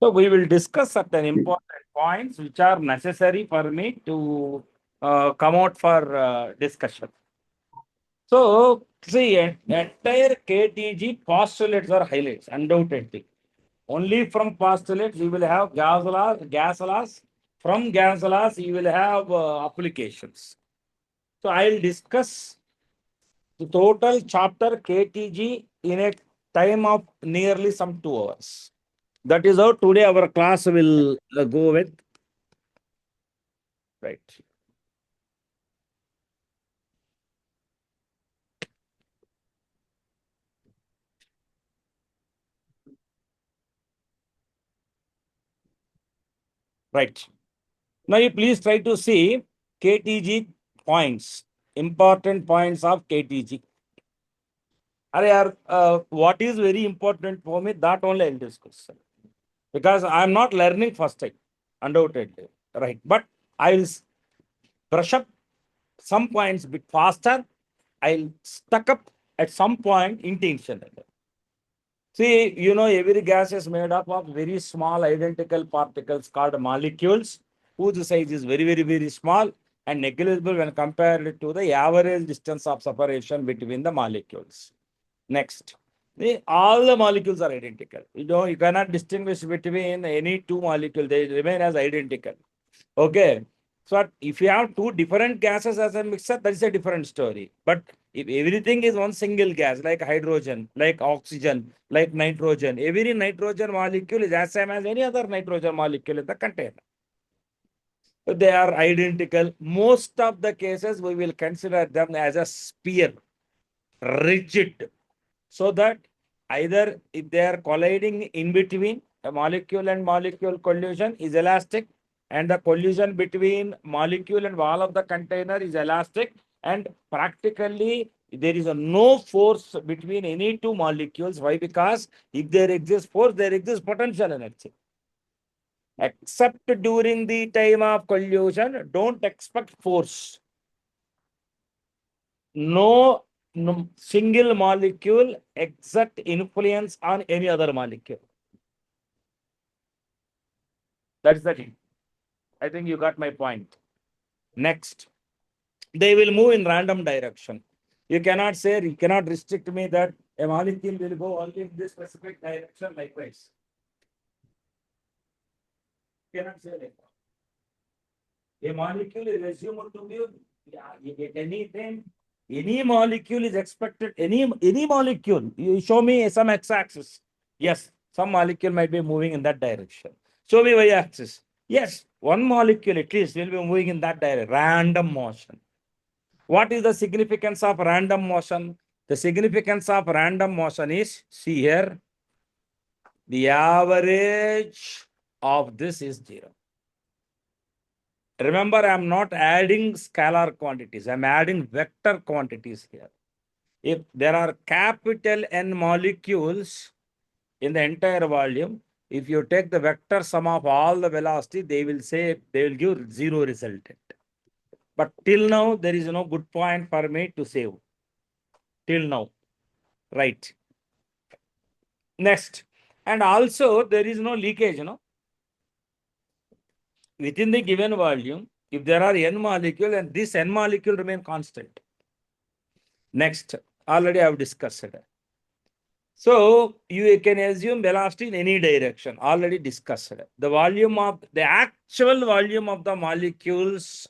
So we will discuss certain important points which are necessary for me to come out for discussion. So see, entire KTG postulates are highlights, undoubtedly. Only from postulates you will have gas laws. From gas laws you will have applications. So I will discuss the total chapter KTG in a time of nearly some 2 hours. That is how today our class will go with. Right. Right. Now you please try to see KTG points, important points of KTG. What is very important for me, that only I'll discuss. Because I'm not learning first time, undoubtedly. Right. But I'll brush up some points a bit faster. I'll stuck up at some point intentionally. See, every gas is made up of very small identical particles called molecules, whose size is very, very, very small and negligible when compared to the average distance of separation between the molecules. Next, all the molecules are identical. You cannot distinguish between any two molecules. They remain as identical. Okay. So if you have two different gases as a mixture, that is a different story. But if everything is one single gas, like hydrogen, like oxygen, like nitrogen, every nitrogen molecule is as same as any other nitrogen molecule in the container. They are identical. Most of the cases, we will consider them as a sphere, rigid, so that either if they are colliding in between, a molecule and molecule collision is elastic, and the collision between molecule and wall of the container is elastic, and practically there is no force between any two molecules. Why? Because if there exists force, there exists potential energy. Except during the time of collision, don't expect force. No single molecule exert influence on any other molecule. That's the thing. I think you got my point. Next, they will move in random direction. You cannot restrict me that a molecule will go only in this specific direction likewise. You cannot say like that. A molecule is assumed to be anything. Any molecule is expected, any molecule, you show me some x-axis. Yes, some molecule might be moving in that direction. Show me y-axis. Yes, one molecule at least will be moving in that direction. Random motion. What is the significance of random motion? The significance of random motion is, see here, the average of this is 0. Remember, I'm not adding scalar quantities. I'm adding vector quantities here. If there are capital N molecules in the entire volume, if you take the vector sum of all the velocity, they will give 0 resultant. But till now, there is no good point for me to save. Till now. Right. Next. And also, there is no leakage, Within the given volume, if there are N molecule, and this N molecule remain constant. Next, already I have discussed it. So you can assume velocity in any direction, already discussed. The actual volume of the molecules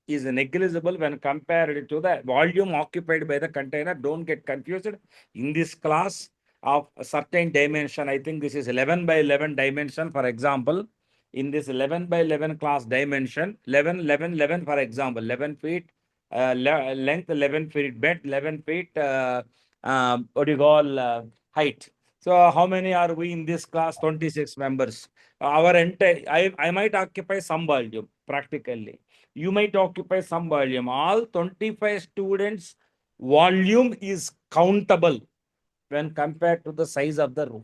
is negligible when compared to the volume occupied by the container. Don't get confused. In this class of a certain dimension, I think this is 11 by 11 dimension, for example. In this 11 by 11 class dimension, 11, 11, 11, for example, 11 feet length, 11 feet breadth, 11 feet height. So how many are we in this class? 26 members. Our entire, I might occupy some volume practically. You might occupy some volume. All 25 students volume is countable when compared to the size of the room.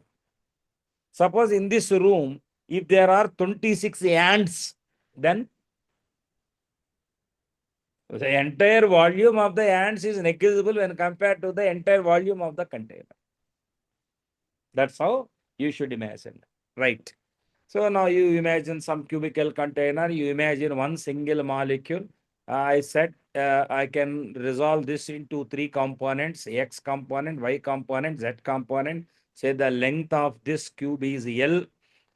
Suppose in this room, if there are 26 ants, then the entire volume of the ants is negligible when compared to the entire volume of the container. That's how you should imagine. Right. So now you imagine some cubical container, you imagine one single molecule. I said I can resolve this into three components: X component, Y component, Z component. Say the length of this cube is L.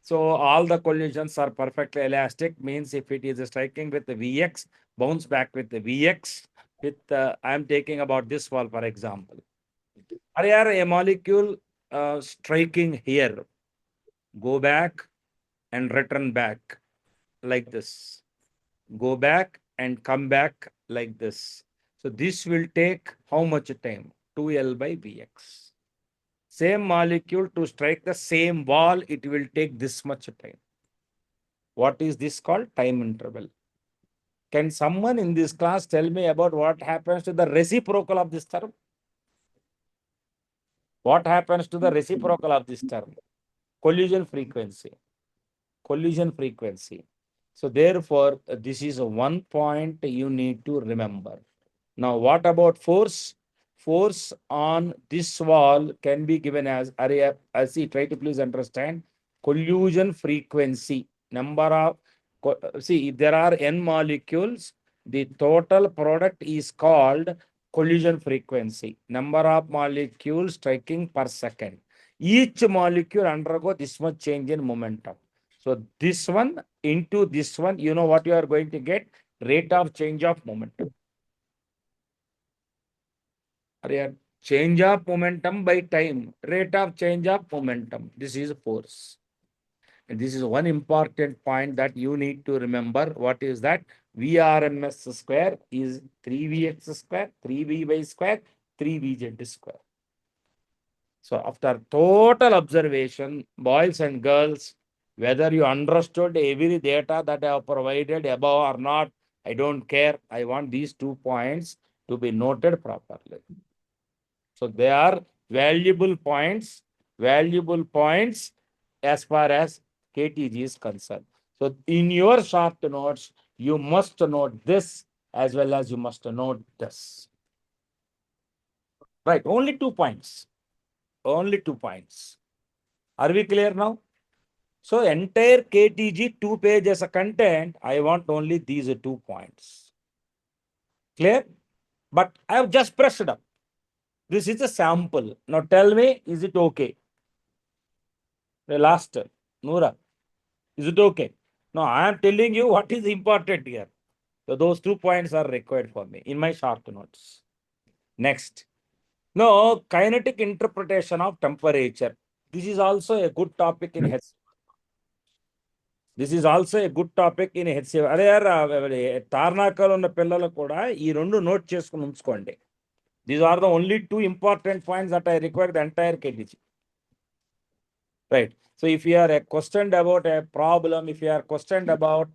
So all the collisions are perfectly elastic, means if it is striking with the Vx, bounce back with the Vx. With I'm taking about this wall, for example. Are a molecule striking here, go back and return back like this, go back and come back like this. So this will take how much time? 2L by Vx. Same molecule to strike the same wall, it will take this much time. What is this called? Time interval. Can someone in this class tell me about what happens to the reciprocal of this term? What happens to the reciprocal of this term? Collision frequency. Collision frequency. So therefore, this is one point you need to remember. Now, what about force? Force on this wall can be given as area. See, try to please understand collision frequency. Number of, see, if there are n molecules, the total product is called collision frequency. Number of molecules striking per second. Each molecule undergo this much change in momentum. So this one into this one, you know what you are going to get? Rate of change of momentum. Change of momentum by time, rate of change of momentum. This is force. And this is one important point that you need to remember. What is that? Vrms square is 3Vx square, 3Vy square, 3Vz square. So after total observation, boys and girls, whether you understood every data that I have provided above or not, I don't care. I want these 2 points to be noted properly. So they are valuable points as far as KTG is concerned. So in your short notes, you must note this as well as you must note this. Right, only 2 points. Only 2 points. Are we clear now? So entire KTG 2 pages of content, I want only these 2 points. Clear? But I have just pressed up. This is a sample. Now tell me, is it okay? The last, Noora, is it okay? No, I am telling you what is important here. So those 2 points are required for me in my short notes. Next. Now, kinetic interpretation of temperature. This is also a good topic in HCF. This is also a good topic in HCF. అరే తార్నాకలో ఉన్న పిల్లలు కూడా ఈ రెండు note చేసుకుని ఉంచుకోండి. These are the only 2 important points that I require the entire KTG. Right. So if you are questioned about a problem, if you are questioned about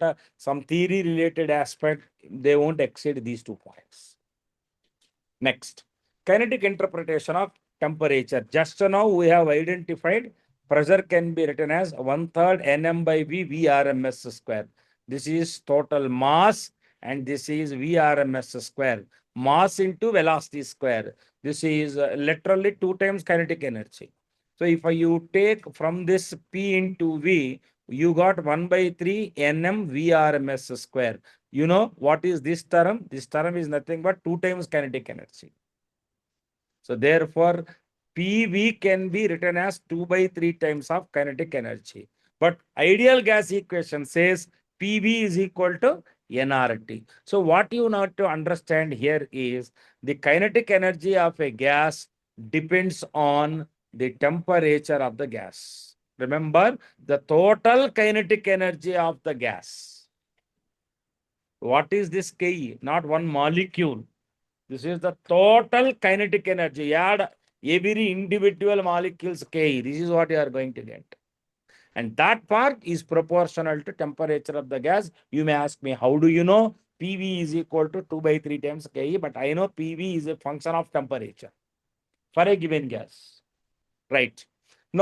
some theory related aspect, they won't exceed these 2 points. Next, kinetic interpretation of temperature. Just now we have identified pressure can be written as 1/3 Nm by V Vrms square. This is total mass and this is Vrms square. Mass into velocity square. This is literally 2 times kinetic energy. So if you take from this P into V, you got 1/3 Nm Vrms square. You know what is this term? This term is nothing but 2 times kinetic energy. So therefore, PV can be written as 2/3 times of kinetic energy. But ideal gas equation says PV is equal to nRT. So what you need to understand here is the kinetic energy of a gas depends on the temperature of the gas. Remember, the total kinetic energy of the gas. What is this Ke? Not one molecule. This is the total kinetic energy. Add every individual molecule's Ke. This is what you are going to get. And that part is proportional to temperature of the gas. You may ask me, how do you know? PV is equal to 2/3 times Ke, but I know PV is a function of temperature for a given gas. Right.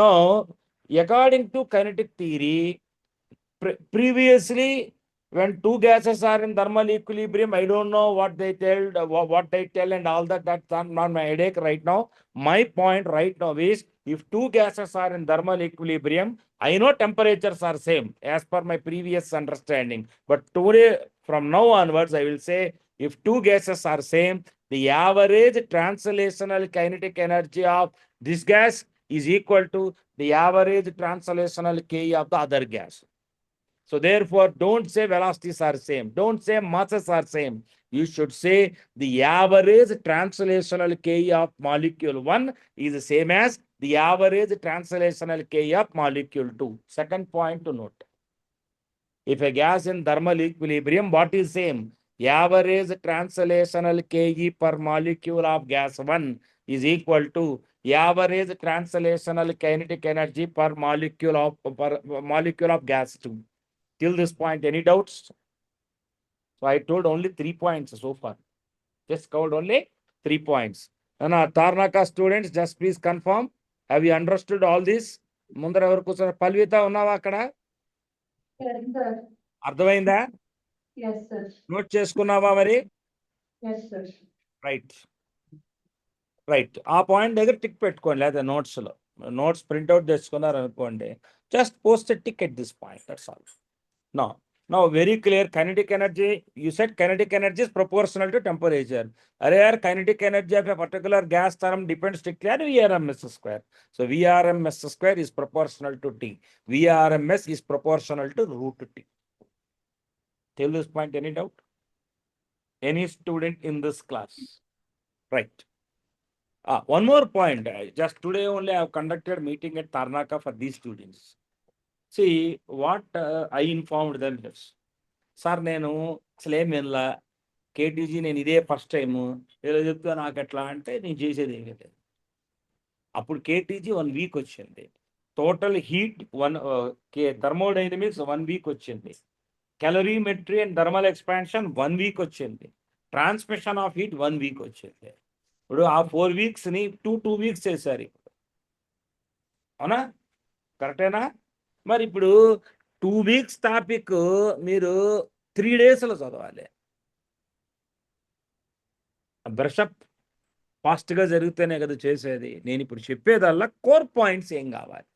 Now, according to kinetic theory, previously, when two gases are in thermal equilibrium, I don't know what they tell and all that. That's not my headache right now. My point right now is, if two gases are in thermal equilibrium, I know temperatures are same as per my previous understanding. But today, from now onwards, I will say, if two gases are same, the average translational kinetic energy of this gas is equal to the average translational K of the other gas. So therefore, don't say velocities are same. Don't say masses are same. You should say the average translational K of molecule 1 is the same as the average translational K of molecule 2. Second point to note. If a gas in thermal equilibrium, what is same? Average translational Ke per molecule of gas 1 is equal to average translational kinetic energy per molecule of gas 2. Till this point, any doubts? So I told only 3 points so far. Just covered only 3 points. And Tarnaka students, just please confirm. Have you understood all this? ముందర ఎవరు కూర్చొని పల్విత ఉన్నావా అక్కడ? అర్థమైందా? Note చేసుకున్నావా మరి? Right right. ఆ point దగ్గర టిక్ పెట్టుకోండి, లేదా నోట్స్లో నోట్స్ ప్రింట్అవుట్ చేసుకున్నారు అనుకోండి, just post tick at this point, that's all. Now very clear, kinetic energy, you said kinetic energy is proportional to temperature. Yaar, kinetic energy of a particular gas term depends strictly on Vrms square. So Vrms square is proportional to T. Vrms is proportional to root T. Till this point, any doubt? Any student in this class? Right. One more point. Just today only I have conducted meeting at Tarnaka for these students. See, what I informed them is, sir నేను అసలు ఏం వినలా, కేటీజీ నేను ఇదే first time, ఏదో చెప్తా నాకు ఎట్లా అంటే నేను చేసేది ఏమీ లేదు. అప్పుడు కేటీజీ 1 వీక్ వచ్చింది, టోటల్ హీట్ థర్మోడైనమిక్స్ 1 వీక్ వచ్చింది, క్యాలరీమెట్రీ అండ్ థర్మల్ ఎక్స్పాన్షన్ 1 వీక్ వచ్చింది, ట్రాన్స్మిషన్ ఆఫ్ హీట్ 1 వీక్ వచ్చింది. ఇప్పుడు ఆ 4 వీక్స్ని 2 వీక్స్ చేశారు ఇప్పుడు. అవునా? కరెక్టేనా? మరి ఇప్పుడు 2 వీక్స్ టాపిక్ మీరు 3 డేస్లో చదవాలి. బ్రషప్ ఫాస్ట్గా జరిగితేనే కదా చేసేది. నేను ఇప్పుడు చెప్పేదల్లా కోర్ పాయింట్స్ ఏం కావాలి.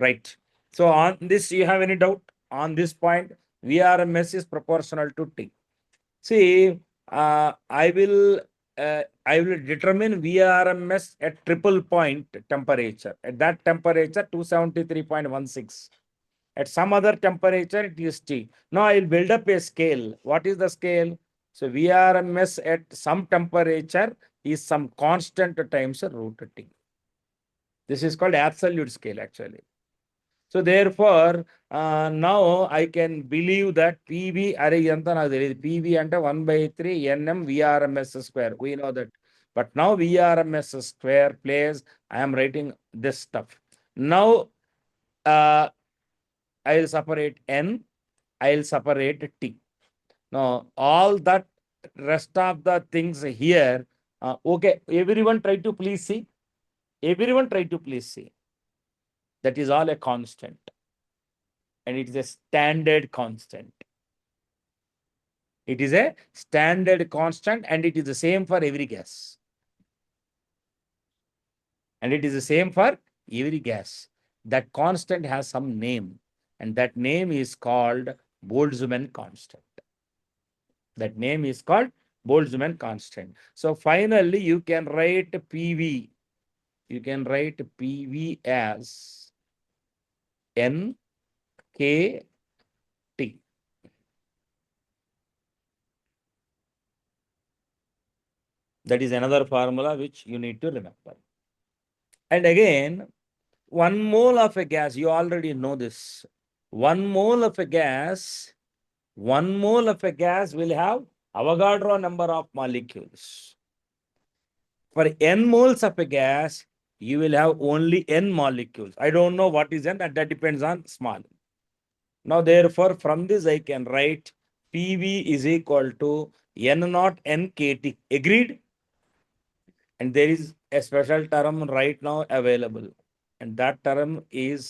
Right. So on this you have any doubt on this point? Vrms is proportional to T. See, I will determine Vrms at triple point temperature. At that temperature, 273.16. At some other temperature, it is T. Now I will build up a scale. What is the scale? So Vrms at some temperature is some constant times root T. This is called absolute scale actually. So therefore, now I can believe that PV array anta నాకు తెలియదు. PV అంటే 1/3 Nm Vrms square. We know that. But now Vrms square plays, I am writing this stuff. Now I will separate N, I will separate T. Now all that rest of the things here, okay, everyone try to please see. Everyone try to please see. That is all a constant. And it is a standard constant. It is a standard constant and it is the same for every gas. And it is the same for every gas. That constant has some name, and that name is called Boltzmann constant. That name is called Boltzmann constant. So finally, you can write PV. You can write PV as N K T. That is another formula which you need to remember. And again, 1 mole of a gas, you already know this. 1 mole of a gas will have Avogadro number of molecules. For n moles of a gas, you will have only n molecules. I don't know what is n, that depends on small. Now, therefore, from this I can write PV is equal to N0 NKT. Agreed? And there is a special term right now available. And that term is,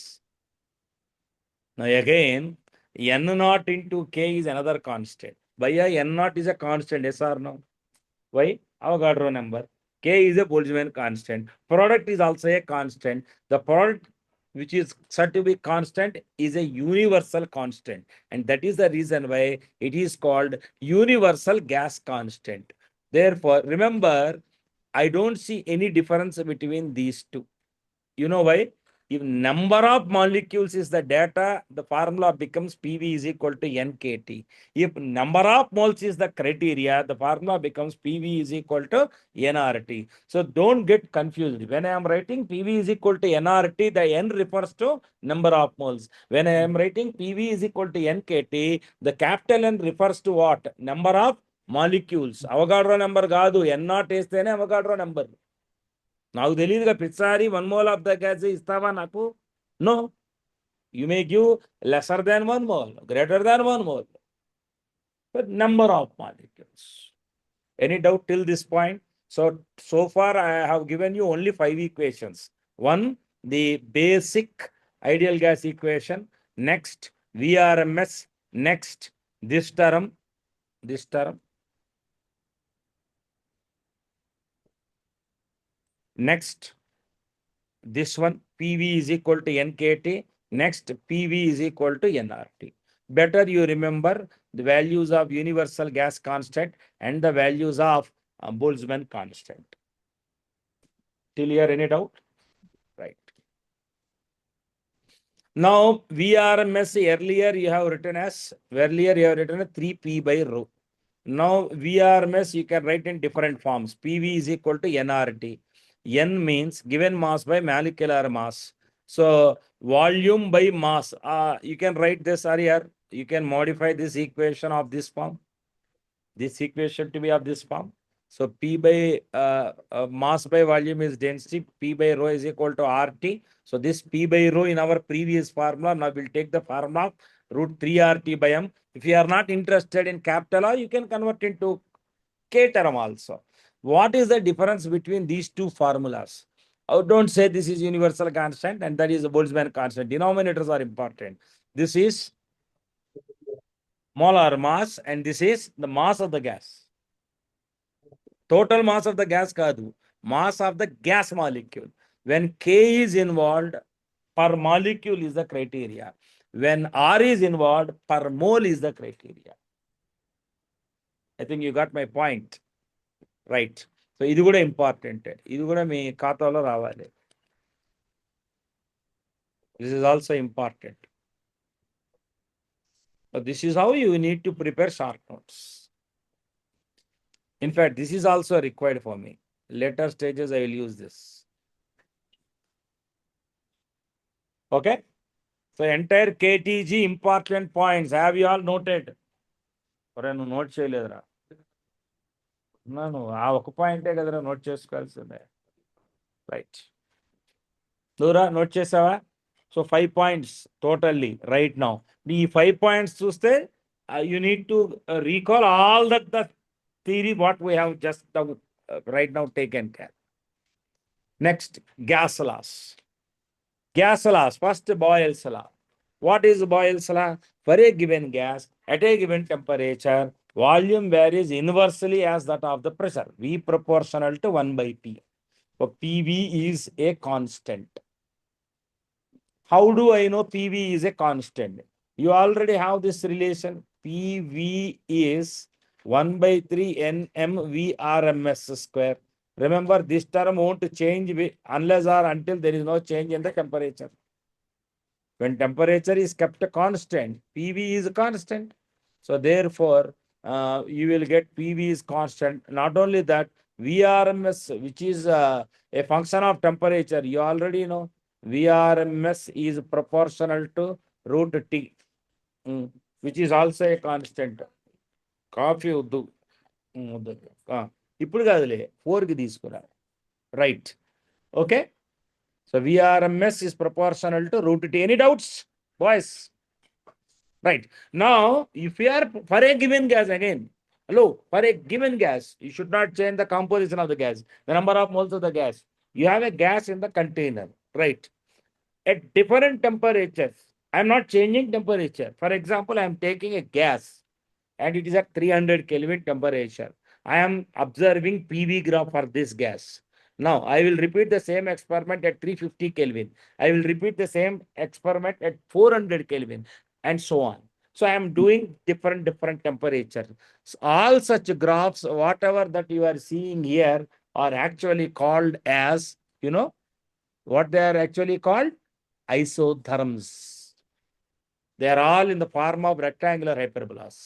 now again, N naught into K is another constant. Bhaiya, N naught is a constant, yes or no? Why? Avogadro number. K is a Boltzmann constant. Product is also a constant. The product which is said to be constant is a universal constant. And that is the reason why it is called universal gas constant. Therefore, remember, I don't see any difference between these two. You know why? If number of molecules is the data, the formula becomes PV is equal to NKT. If number of moles is the criteria, the formula becomes PV is equal to nRT. So don't get confused. When I am writing PV is equal to nRT, the N refers to number of moles. When I am writing PV is equal to NKT, the capital N refers to what? Number of molecules. Avogadro number కాదు, N not వేస్తేనే Avogadro number. నాకు తెలియదుగా ప్రతిసారి 1 mole of the gas ఇస్తావా నాకు? No, you may give lesser than 1 mole, greater than 1 mole, but number of molecules. Any doubt till this point? So far I have given you only 5 equations. One, the basic ideal gas equation. Next, VRMS. Next, this term. Next, this one, PV is equal to NKT. Next, PV is equal to nRT. Better you remember the values of universal gas constant and the values of Boltzmann constant. Till here, any doubt? Right. Now, VRMS earlier you have written as 3P by rho. Now, VRMS you can write in different forms. PV is equal to nRT. N means given mass by molecular mass. So volume by mass. You can write this earlier. You can modify this equation of this form. This equation to be of this form. So P by mass by volume is density. P by rho is equal to RT. So this P by rho in our previous formula. Now we'll take the formula of root 3 RT by M. If you are not interested in capital R, you can convert into K term also. What is the difference between these two formulas? Oh, don't say this is universal constant and that is a Boltzmann constant. Denominators are important. This is molar mass and this is the mass of the gas. Total mass of the gas kadu. Mass of the gas molecule. When K is involved, per molecule is the criteria. When R is involved, per mole is the criteria. I think you got my point. Right. So ఇది కూడా important. ఇది కూడా మీ ఖాతాలో రావాలి. This is also important. So this is how you need to prepare short notes. In fact, this is also required for me. Later stages, I will use this. Okay. So entire KTG important points. Have you all noted? Or no note చేయలేదురా? ఆ ఒక పాయింటే కదరా note చేసుకోవాల్సిందే. Right. దూరా note చేసావా? So 5 points totally right now. ఈ 5 points చూస్తే you need to recall all that the theory what we have just right now taken care. Next, gas laws. Gas laws. First, Boyle's law. What is Boyle's law? For a given gas at a given temperature, volume varies inversely as that of the pressure. V proportional to 1 by P. So PV is a constant. How do I know PV is a constant? You already have this relation. PV is 1 by 3 NMVRMS square. Remember, this term won't change unless or until there is no change in the temperature. When temperature is kept constant, PV is constant. So therefore, you will get PV is constant. Not only that, VRMS, which is a function of temperature, you already know. VRMS is proportional to root T, which is also a constant. Coffee uddu. ఇప్పుడు కాదులే 4కి తీసుకురా. Right. Okay. So VRMS is proportional to root T. Any doubts, boys? Right. Now, if you are for a given gas again, hello, for a given gas, you should not change the composition of the gas, the number of moles of the gas. You have a gas in the container, right? At different temperatures, I'm not changing temperature. For example, I'm taking a gas and it is at 300 Kelvin temperature. I am observing PV graph for this gas. Now, I will repeat the same experiment at 350 Kelvin. I will repeat the same experiment at 400 Kelvin and so on. So I am doing different temperatures. So all such graphs, whatever that you are seeing here, are actually called as, what they are actually called? Isotherms. They are all in the form of rectangular hyperbolas.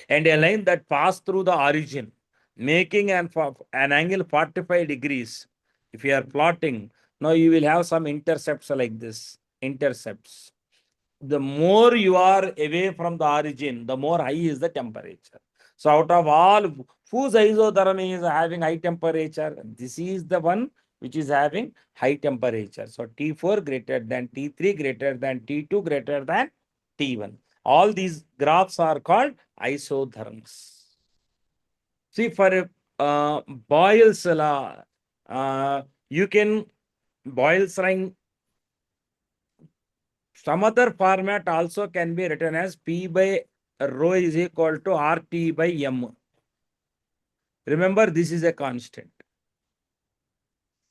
And a line that passed through the origin, making an angle 45 degrees. If you are plotting, now you will have some intercepts like this. Intercepts. The more you are away from the origin, the more high is the temperature. So out of all, whose isotherm is having high temperature? This is the one which is having high temperature. So T4 greater than T3 greater than T2 greater than T1. All these graphs are called isotherms. See, for Boyle's law, you can Boyle's line. Some other format also can be written as P by rho is equal to RT by M. Remember, this is a constant.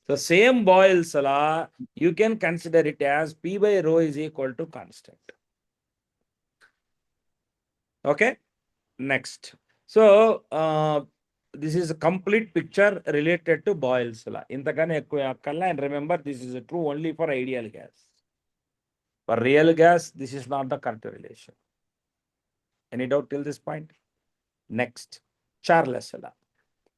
So same Boyle's law, you can consider it as P by rho is equal to constant. Okay, next. So this is a complete picture related to Boyle's law. And remember, this is true only for ideal gas. For real gas, this is not the correct relation. Any doubt till this point? Next, Charles law.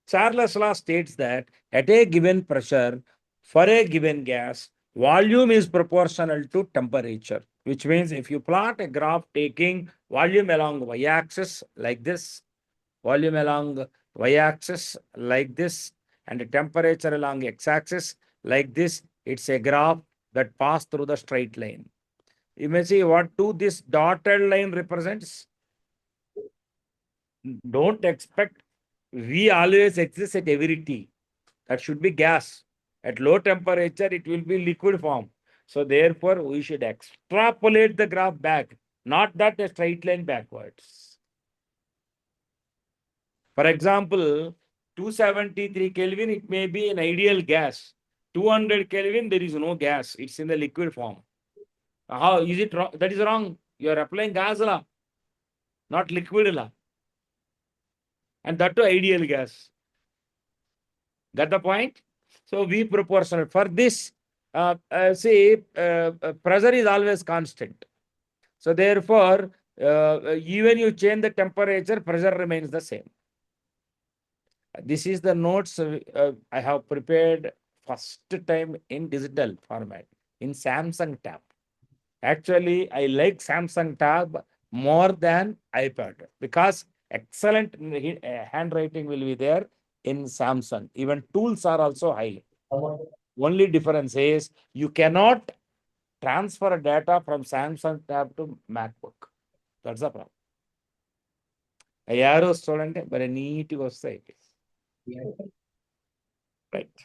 Charles law states that at a given pressure, for a given gas, volume is proportional to temperature, which means if you plot a graph taking volume along y-axis like this, volume along y-axis like this, and the temperature along x-axis like this, it's a graph that passes through the straight line. You may see what this dotted line represents. Don't expect V always exists at every T. That should be gas. At low temperature, it will be liquid form. So therefore, we should extrapolate the graph back, not that a straight line backwards. For example, 273 Kelvin, it may be an ideal gas. 200 Kelvin, there is no gas. It's in the liquid form. How is it wrong? That is wrong. You are applying gas law, not liquid law. And that to ideal gas. Got the point? So V proportional. For this, pressure is always constant. So therefore, even you change the temperature, pressure remains the same. This is the notes I have prepared first time in digital format in Samsung tab. Actually, I like Samsung tab more than iPad because excellent handwriting will be there in Samsung. Even tools are also high. Only difference is you cannot transfer data from Samsung tab to MacBook. That's the problem. Arrows చూడండి మరి నీట్గా వస్తాయి. Right.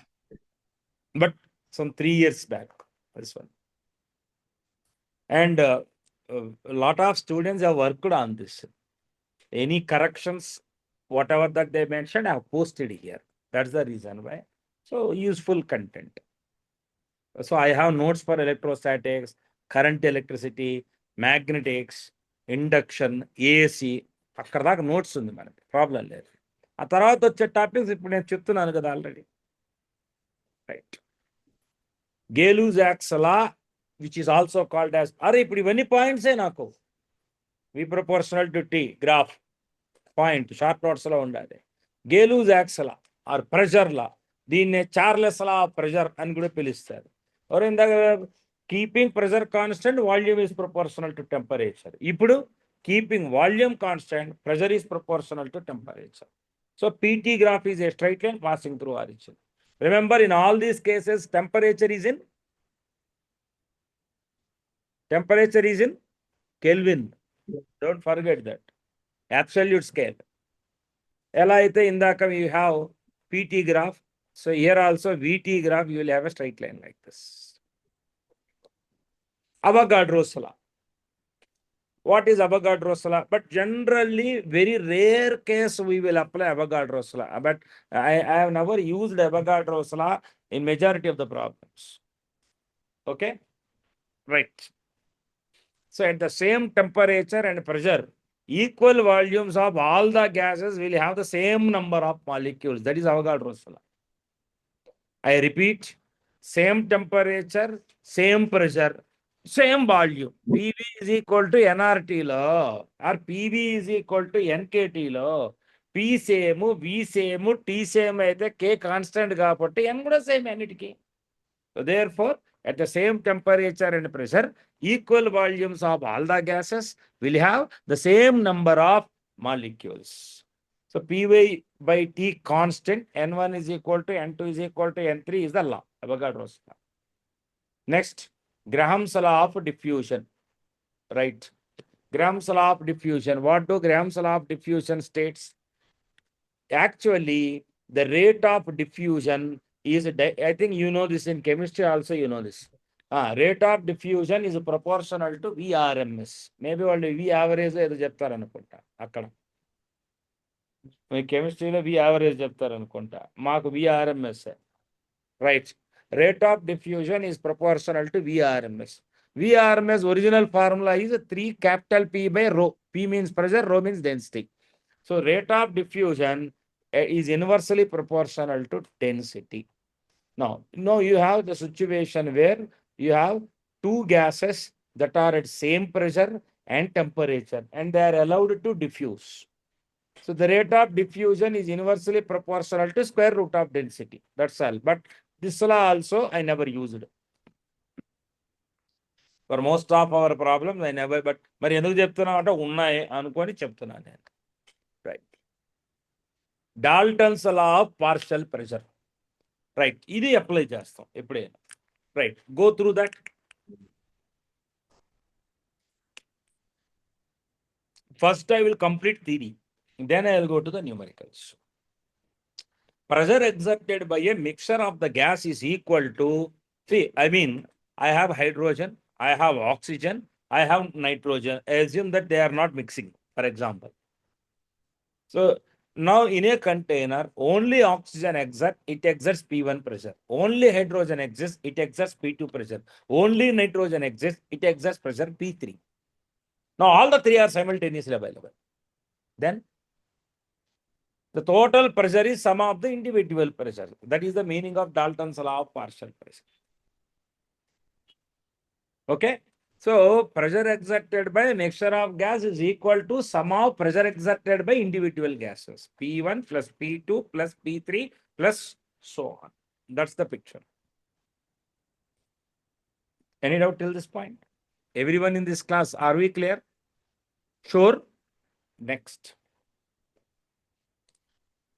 But some 3 years back, this one. And a lot of students have worked on this. Any corrections, whatever that they mentioned, I have posted here. That's the reason why. So useful content. So I have notes for electrostatics, current electricity, magnetics, induction, AC. అక్కడ దాకా notes ఉంది మనకి, problem లేదు. ఆ తర్వాత వచ్చే topics ఇప్పుడు నేను చెప్తున్నాను కదా already. Right. Gay-Lussac's law, which is also called as, అరే ఇప్పుడు ఇవన్నీ పాయింట్సే నాకు. V proportional to T graph point short notes లో ఉండాలి. గేలూజాక్స్ లా ఆర్ ప్రెషర్ లా, దీన్నే చార్లెస్ లా ప్రెషర్ అని కూడా పిలుస్తారు. or in the keeping pressure constant, volume is proportional to temperature. Ipudu keeping volume constant, pressure is proportional to temperature. So PT graph is a straight line passing through origin. Remember, in all these cases, temperature is in Kelvin. Don't forget that. Absolute scale. Ela aithe indaka you have PT graph. So here also VT graph, you will have a straight line like this. Avogadro's law. What is Avogadro's law? But generally, very rare case we will apply Avogadro's law. But I have never used Avogadro's law in majority of the problems. Okay, right. So at the same temperature and pressure, equal volumes of all the gases will have the same number of molecules. That is Avogadro's law. I repeat, same temperature, same pressure, same volume. PV is equal to nRT law or PV is equal to nKT law. P same, V same, T same అయితే K constant కాబట్టి N కూడా same అన్నిటికీ. So therefore, at the same temperature and pressure, equal volumes of all the gases will have the same number of molecules. So Py by T constant, N1 is equal to N2 is equal to N3 is the law, Avogadro's law. Next, Graham's law of diffusion, right? Graham's law of diffusion. What do Graham's law of diffusion states? Actually, the rate of diffusion is, I think you know this in chemistry also, you know this. Rate of diffusion is proportional to VRMS. Maybe వాళ్ళు V average ఏదో చెప్తారనుకుంటా అక్కడ. మీ కెమిస్ట్రీలో V average చెప్తారనుకుంటా, మాకు VRMS. Right. Rate of diffusion is proportional to VRMS. VRMS original formula is 3 capital P by rho. P means pressure, rho means density. So rate of diffusion is inversely proportional to density. Now you have the situation where you have two gases that are at same pressure and temperature and they are allowed to diffuse. So the rate of diffusion is inversely proportional to square root of density. That's all. But this law also I never used. For most of our problems I never, but మరి ఎందుకు చెప్తున్నా అంటే ఉన్నాయి అనుకొని చెప్తున్నాను నేను. Right. Dalton's law of partial pressure. Right. ఇది apply చేస్తాం ఎప్పుడైనా. Right. Go through that. First I will complete theory. Then I will go to the numericals. Pressure exerted by a mixture of the gas is equal to, see, I mean, I have hydrogen, I have oxygen, I have nitrogen. I assume that they are not mixing, for example. So now in a container, only oxygen exerts, it exerts P1 pressure. Only hydrogen exists, it exerts P2 pressure. Only nitrogen exists, it exerts pressure P3. Now all the three are simultaneously available. Then the total pressure is sum of the individual pressure. That is the meaning of Dalton's law of partial pressure. Okay. So pressure exerted by a mixture of gas is equal to sum of pressure exerted by individual gases. P1 plus P2 plus P3 plus so on. That's the picture. Any doubt till this point? Everyone in this class, are we clear? Sure. Next.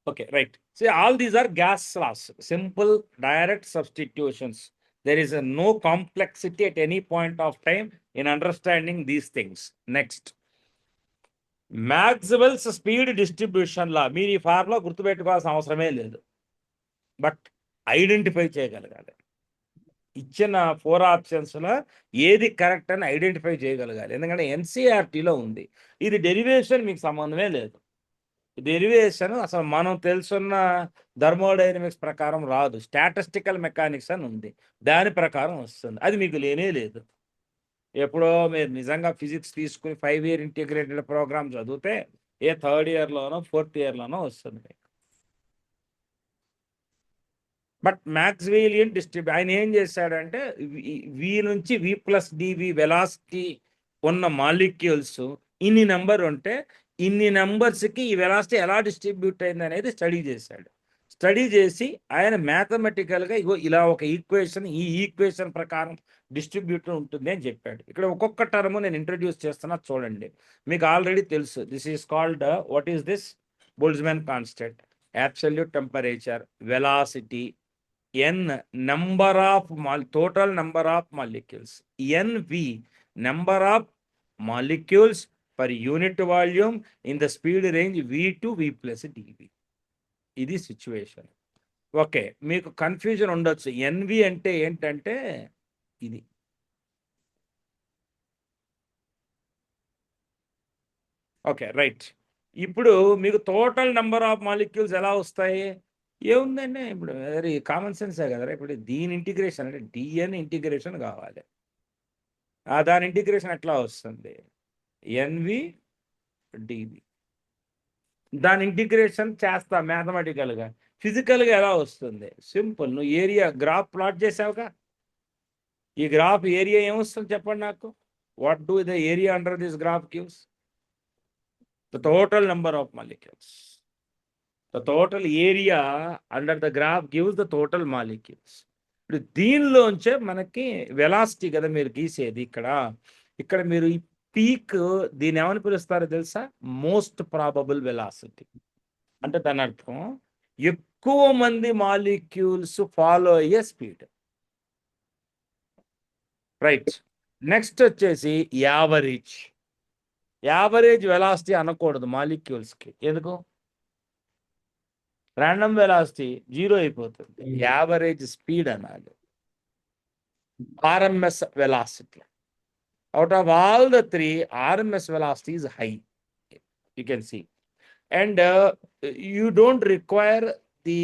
Okay, right. See, all these are gas laws. Simple, direct substitutions. There is no complexity at any point of time in understanding these things. Next. Maxwell's speed distribution law. మీరు ఈ formula గుర్తుపెట్టుకోవాల్సిన అవసరమే లేదు. But identify చేయగలగాలి. ఇచ్చిన 4 ఆప్షన్స్లో ఏది correct అని ఐడెంటిఫై చేయగలగాలి. ఎందుకంటే ఎన్సీఆర్టీలో ఉంది. ఇది డెరివేషన్ మీకు సంబంధమే లేదు. డెరివేషన్ అసలు మనం తెలుసున్న థర్మోడైనమిక్స్ ప్రకారం రాదు. స్టాటిస్టికల్ మెకానిక్స్ అని ఉంది, దాని ప్రకారం వస్తుంది. అది మీకు లేనే లేదు. ఎప్పుడో మీరు నిజంగా ఫిజిక్స్ తీసుకుని 5 year ఇంటిగ్రేటెడ్ ప్రోగ్రామ్ చదివితే ఏ 3rd yearలోనో 4th yearలోనో వస్తుంది మీకు. బట్ మ్యాక్స్వెలియన్ డిస్ట్రిబ్యూషన్ ఆయన ఏం చేశాడంటే వి నుంచి వి ప్లస్ డివి వెలాసిటీ ఉన్న మాలిక్యూల్స్ ఇన్ని నెంబర్ ఉంటే ఇన్ని నెంబర్స్కి ఈ వెలాసిటీ ఎలా డిస్ట్రిబ్యూట్ అయింది అనేది స్టడీ చేశాడు. స్టడీ చేసి ఆయన మ్యాథమెటికల్గా ఇగో ఇలా ఒక ఈక్వేషన్, ఈ ఈక్వేషన్ ప్రకారం డిస్ట్రిబ్యూట్ ఉంటుంది అని చెప్పాడు. ఇక్కడ ఒక్కొక్క టర్మ్ నేను ఇంట్రడ్యూస్ చేస్తున్నా చూడండి. మీకు ఆల్రెడీ తెలుసు. This is called what is this? Boltzmann constant, absolute temperature, velocity, n number of total number of molecules, nv number of molecules per unit volume in the speed range v to v plus dv. ఇది situation. Okay, మీకు confusion ఉండొచ్చు. N V అంటే ఏంటంటే ఇది okay, right. ఇప్పుడు మీకు total number of molecules ఎలా వస్తాయి? ఏముందండి, ఇప్పుడు వెరీ కామన్ సెన్సే కదరా. ఇప్పుడు దీని ఇంటిగ్రేషన్ అంటే డిఎన్ ఇంటిగ్రేషన్ కావాలి. దాని ఇంటిగ్రేషన్ ఎట్లా వస్తుంది? ఎన్వి డివి. దాని ఇంటిగ్రేషన్ చేస్తా మ్యాథమెటికల్గా. ఫిజికల్గా ఎలా వస్తుంది? సింపుల్, నువ్వు ఏరియా గ్రాఫ్ ప్లాట్ చేసావుగా. ఈ గ్రాఫ్ ఏరియా ఏమొస్తుంది చెప్పండి నాకు. What do the area under this graph gives? The total number of molecules. The total area under the graph gives the total molecules. ఇప్పుడు దీనిలోంచే మనకి వెలాసిటీ కదా మీరు గీసేది. ఇక్కడ మీరు ఈ పీక్ దీని ఏమని పిలుస్తారో తెలుసా? Most probable velocity. అంటే దాని అర్థం ఎక్కువ మంది మాలిక్యూల్స్ ఫాలో అయ్యే స్పీడ్. రైట్. నెక్స్ట్ వచ్చేసి యావరేజ్. యావరేజ్ వెలాసిటీ అనకూడదు మాలిక్యూల్స్కి. ఎందుకు? ర్యాండమ్ వెలాసిటీ 0 అయిపోతుంది. యావరేజ్ స్పీడ్ అనాలి. RMS velocity. Out of all the three, RMS velocity is high. You can see. And you don't require the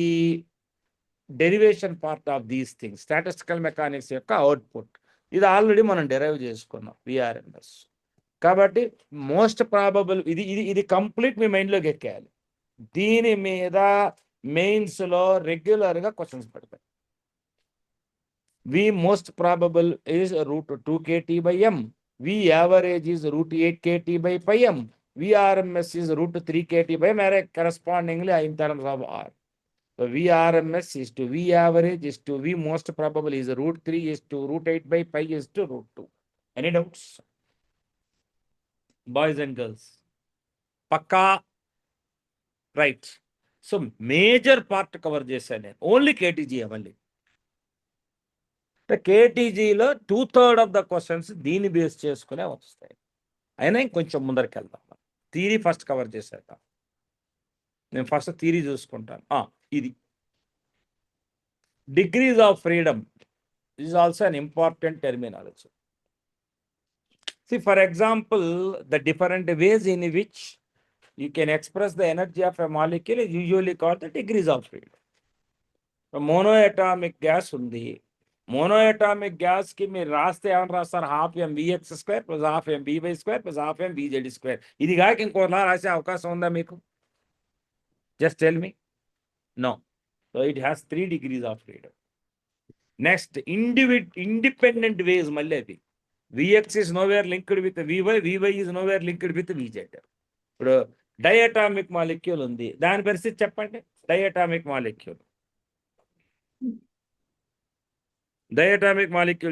derivation part of these things. Statistical mechanics యొక్క output ఇది already మనం derive చేసుకున్నాం VRMS. కాబట్టి most probable ఇది complete మీ మైండ్లోకి ఎక్కేయాలి. దీని మీద మెయిన్స్లో రెగ్యులర్గా క్వశ్చన్స్ పెడతాయి. V most probable is root 2 kt by m. V average is root 8 kt by pi m. VRMS is root 3 kt by m, correspondingly in terms of R. So VRMS is to V average is to V most probable is root 3 is to root 8 by pi is to root 2. Any doubts? Boys and girls? Pakka? Right. So major part cover chesanu. Only KTG only. కేటీజీలో 2/3 of the questions దీన్ని base చేసుకునే వస్తాయి. అయినా ఇంకొంచెం ముందరికి వెళ్దాం. Theory first cover చేసేద్దాం. నేను first theory చూసుకుంటాను. ఇది degrees of freedom is also an important terminology. For example, the different ways in which you can express the energy of a molecule is usually called the degrees of freedom. Mono atomic gas ఉంది. Mono atomic gas కి మీరు రాస్తే ఏమని రాస్తారు? 12m Vx² + 12m Vy² + 12m Vz². ఇది కాక ఇంకోలా రాసే అవకాశం ఉందా మీకు? Just tell me. No. So it has 3 degrees of freedom. Next independent ways. మళ్ళీ అది Vx is nowhere linked with Vy, Vy is nowhere linked with Vz. ఇప్పుడు డైఅటామిక్ మాలిక్యూల్ ఉంది, దాని పరిస్థితి చెప్పండి. డైఅటామిక్ మాలిక్యూల్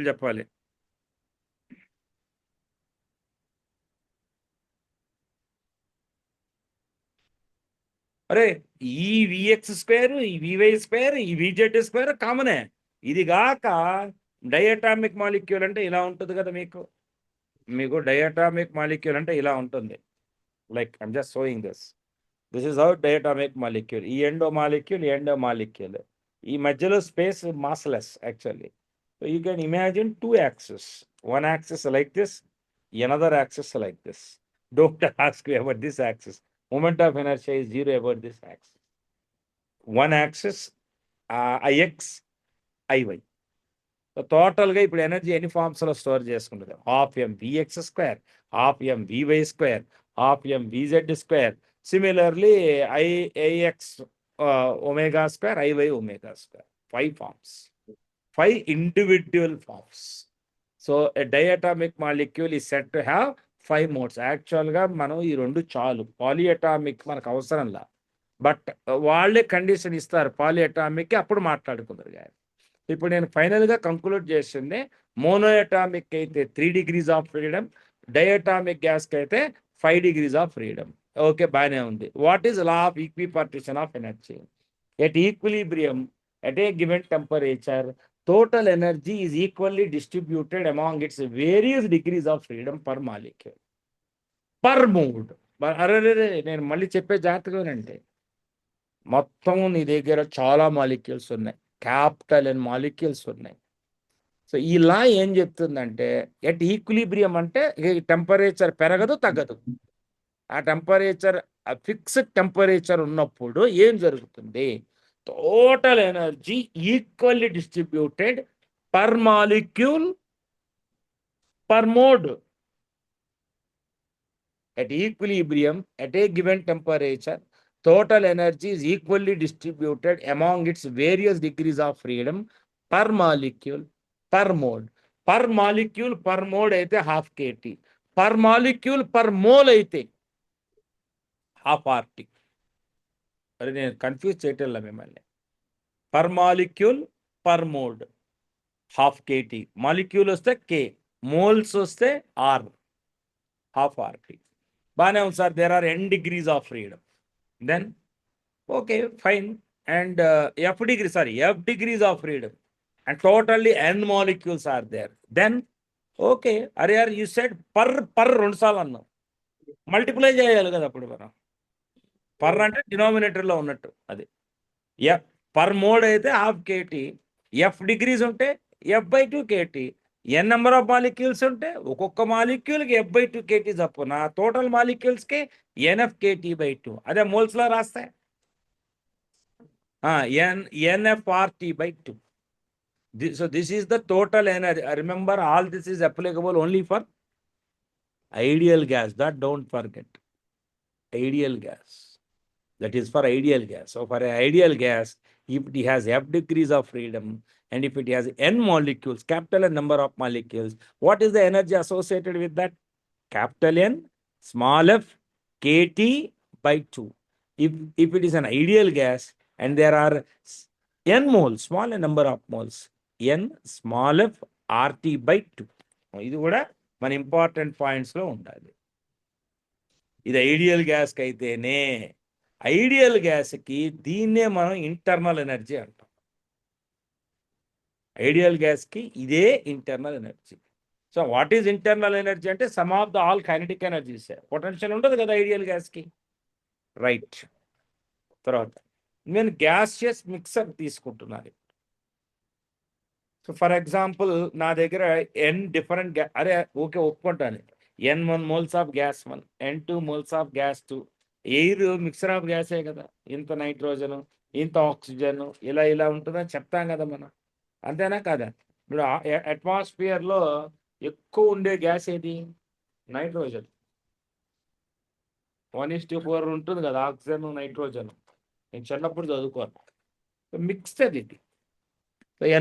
చెప్పాలి. అరే, ఈ Vx², ఈ Vy², ఈ Vz² కామనే. ఇది కాక డైఅటామిక్ మాలిక్యూల్ అంటే ఇలా ఉంటుంది కదా. మీకు డైఅటామిక్ మాలిక్యూల్ అంటే ఇలా ఉంటుంది. Like I'm just showing this is our diatomic molecule. ఈ ఎండో మాలిక్యూల్ ఈ మధ్యలో space massless actually. So you can imagine 2 axes. One axis like this, another axis like this. Don't ask me about this axis. Moment of inertia is 0 about this axis. One axis, Ix, Iy. So total గా ఇప్పుడు energy ఎన్ని forms లో store చేసుకుంటుంది? 12m Vx², 12m Vy², 12m Vz². Similarly, Ix ω², Iy ω². 5 forms. 5 individual forms. So a diatomic molecule is said to have 5 modes. యాక్చువల్గా మనం ఈ 2 చాలు. పాలిఅటామిక్ మనకు అవసరంలా. బట్ వాళ్ళే కండిషన్ ఇస్తారు పాలిఅటామిక్కి, అప్పుడు మాట్లాడుకుంటారు. ఇప్పుడు నేను ఫైనల్గా కంక్లూడ్ చేసింది, మోనోఅటామిక్ అయితే 3 degrees ఆఫ్ ఫ్రీడమ్, డైఅటామిక్ గ్యాస్కి అయితే 5 degrees ఆఫ్ ఫ్రీడమ్. ఓకే, బాగానే ఉంది. What is law of equipartition of energy? At equilibrium at a given temperature, total energy is equally distributed among its various degrees of freedom per molecule, per mode. అరే, నేను మళ్ళీ చెప్పే జాగ్రత్తగా అంటే, మొత్తం నీ దగ్గర చాలా మాలిక్యూల్స్ ఉన్నాయి, క్యాపిటల్ అండ్ మాలిక్యూల్స్ ఉన్నాయి. సో ఈ లా ఏం చెప్తుందంటే, ఎట్ ఈక్విలిబ్రియం అంటే టెంపరేచర్ పెరగదు, తగ్గదు. ఆ టెంపరేచర్ ఫిక్స్డ్ టెంపరేచర్ ఉన్నప్పుడు ఏం జరుగుతుంది? Total energy equally distributed per molecule per mode. At equilibrium, at a given temperature, total energy is equally distributed among its various degrees of freedom per molecule per mode. Per molecule per mode అయితే half kT. Per molecule per mole అయితే half RT. మరి నేను confuse చేయటంలా మిమ్మల్ని. Per molecule per mode half KT. Molecule వస్తే K, moles వస్తే R, half RT. బాగానే ఉంది sir. There are n degrees of freedom. Then, okay, fine. And f degrees of freedom. And totally n molecules are there. Then, okay, are you said per రెండు సార్లు అన్నాం. Multiply చేయాలి కదా అప్పుడు మనం. Per అంటే డినామినేటర్లో ఉన్నట్టు అది. ఎఫ్ పర్ మోడ్ అయితే హాఫ్ కేటీ, ఎఫ్ డిగ్రీస్ ఉంటే f/2 KT, N number of molecules ఉంటే ఒక్కొక్క మాలిక్యూల్కి f/2 కేటీ చప్పున టోటల్ మాలిక్యూల్స్కి ఎన్ఎఫ్ కేటీ/2. అదే మోల్స్లో రాస్తే NF/RT/2. So this is the total energy. Remember, all this is applicable only for ideal gas. That don't forget. Ideal gas. That is for ideal gas. So for an ideal gas, if it has f degrees of freedom and if it has n molecules, capital N number of molecules, what is the energy associated with that? Capital N, small f, kT/2. If it is an ideal gas and there are n moles, small n number of moles, n small f RT/2. ఇది కూడా మన important పాయింట్స్లో ఉండాలి. ఇది ideal గ్యాస్కి అయితేనే. Ideal గ్యాస్కి దీన్నే మనం internal energy అంటాం. ఐడియల్ గ్యాస్కి ఇదే internal energy. So what is internal energy అంటే sum of the all kinetic energies. Potential ఉండదు కదా ఐడియల్ గ్యాస్కి. రైట్. తర్వాత నేను గ్యాసియస్ మిక్సర్ తీసుకుంటున్నాను. సో ఫర్ ఎగ్జాంపుల్ నా దగ్గర ఎన్ డిఫరెంట్ అరే ఓకే ఒప్పుకుంటాను. N1 moles of gas 1, N2 moles of gas 2. Air mixture of గ్యాసే కదా. ఇంత నైట్రోజన్, ఇంత ఆక్సిజన్, ఇలా ఉంటుందని చెప్తాం కదా మనం. అంతేనా కదా? ఇప్పుడు అట్మాస్ఫియర్లో ఎక్కువ ఉండే గ్యాస్ ఏది? నైట్రోజన్. 1:4 ఉంటుంది కదా ఆక్సిజన్ నైట్రోజన్. నేను చిన్నప్పుడు చదువుకోను. మిక్స్డ్ ఇది.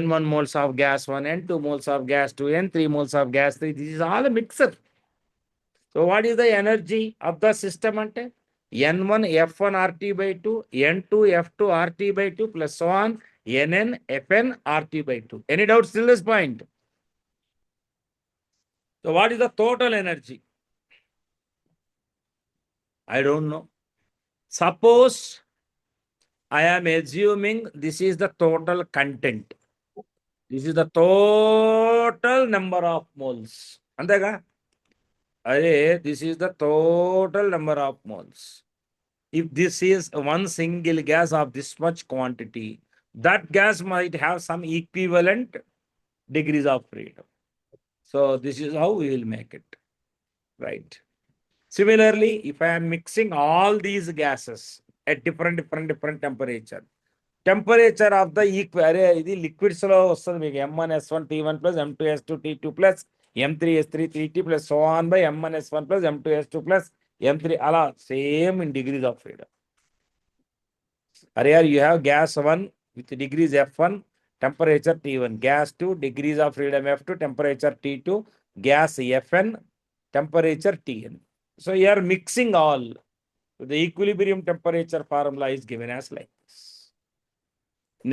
N1 moles of gas 1, N2 moles of gas 2, N3 moles of gas 3. This is all a mixer. So what is the energy of the system ante? N1 F1 RT/2, N2 F2 RT/2 plus so on, Nn Fn RT/2. Any doubts till this point? So what is the total energy? I don't know. Suppose I am assuming this is the total content. This is the total number of moles. Antega? This is the total number of moles. If this is one single gas of this much quantity, that gas might have some equivalent degrees of freedom. So this is how we will make it, right? Similarly, if I am mixing all these gases at different temperature of the liquids lo vastadi meeku M1S1T1 plus M2S2T2 plus M3S3T plus so on by M1S1 plus M2S2 plus M3, ala same in degrees of freedom. Here you have gas 1 with degrees F1, temperature T1, gas 2, degrees of freedom F2, temperature T2, gas Fn, temperature Tn. So you are mixing all. The equilibrium temperature formula is given as like this.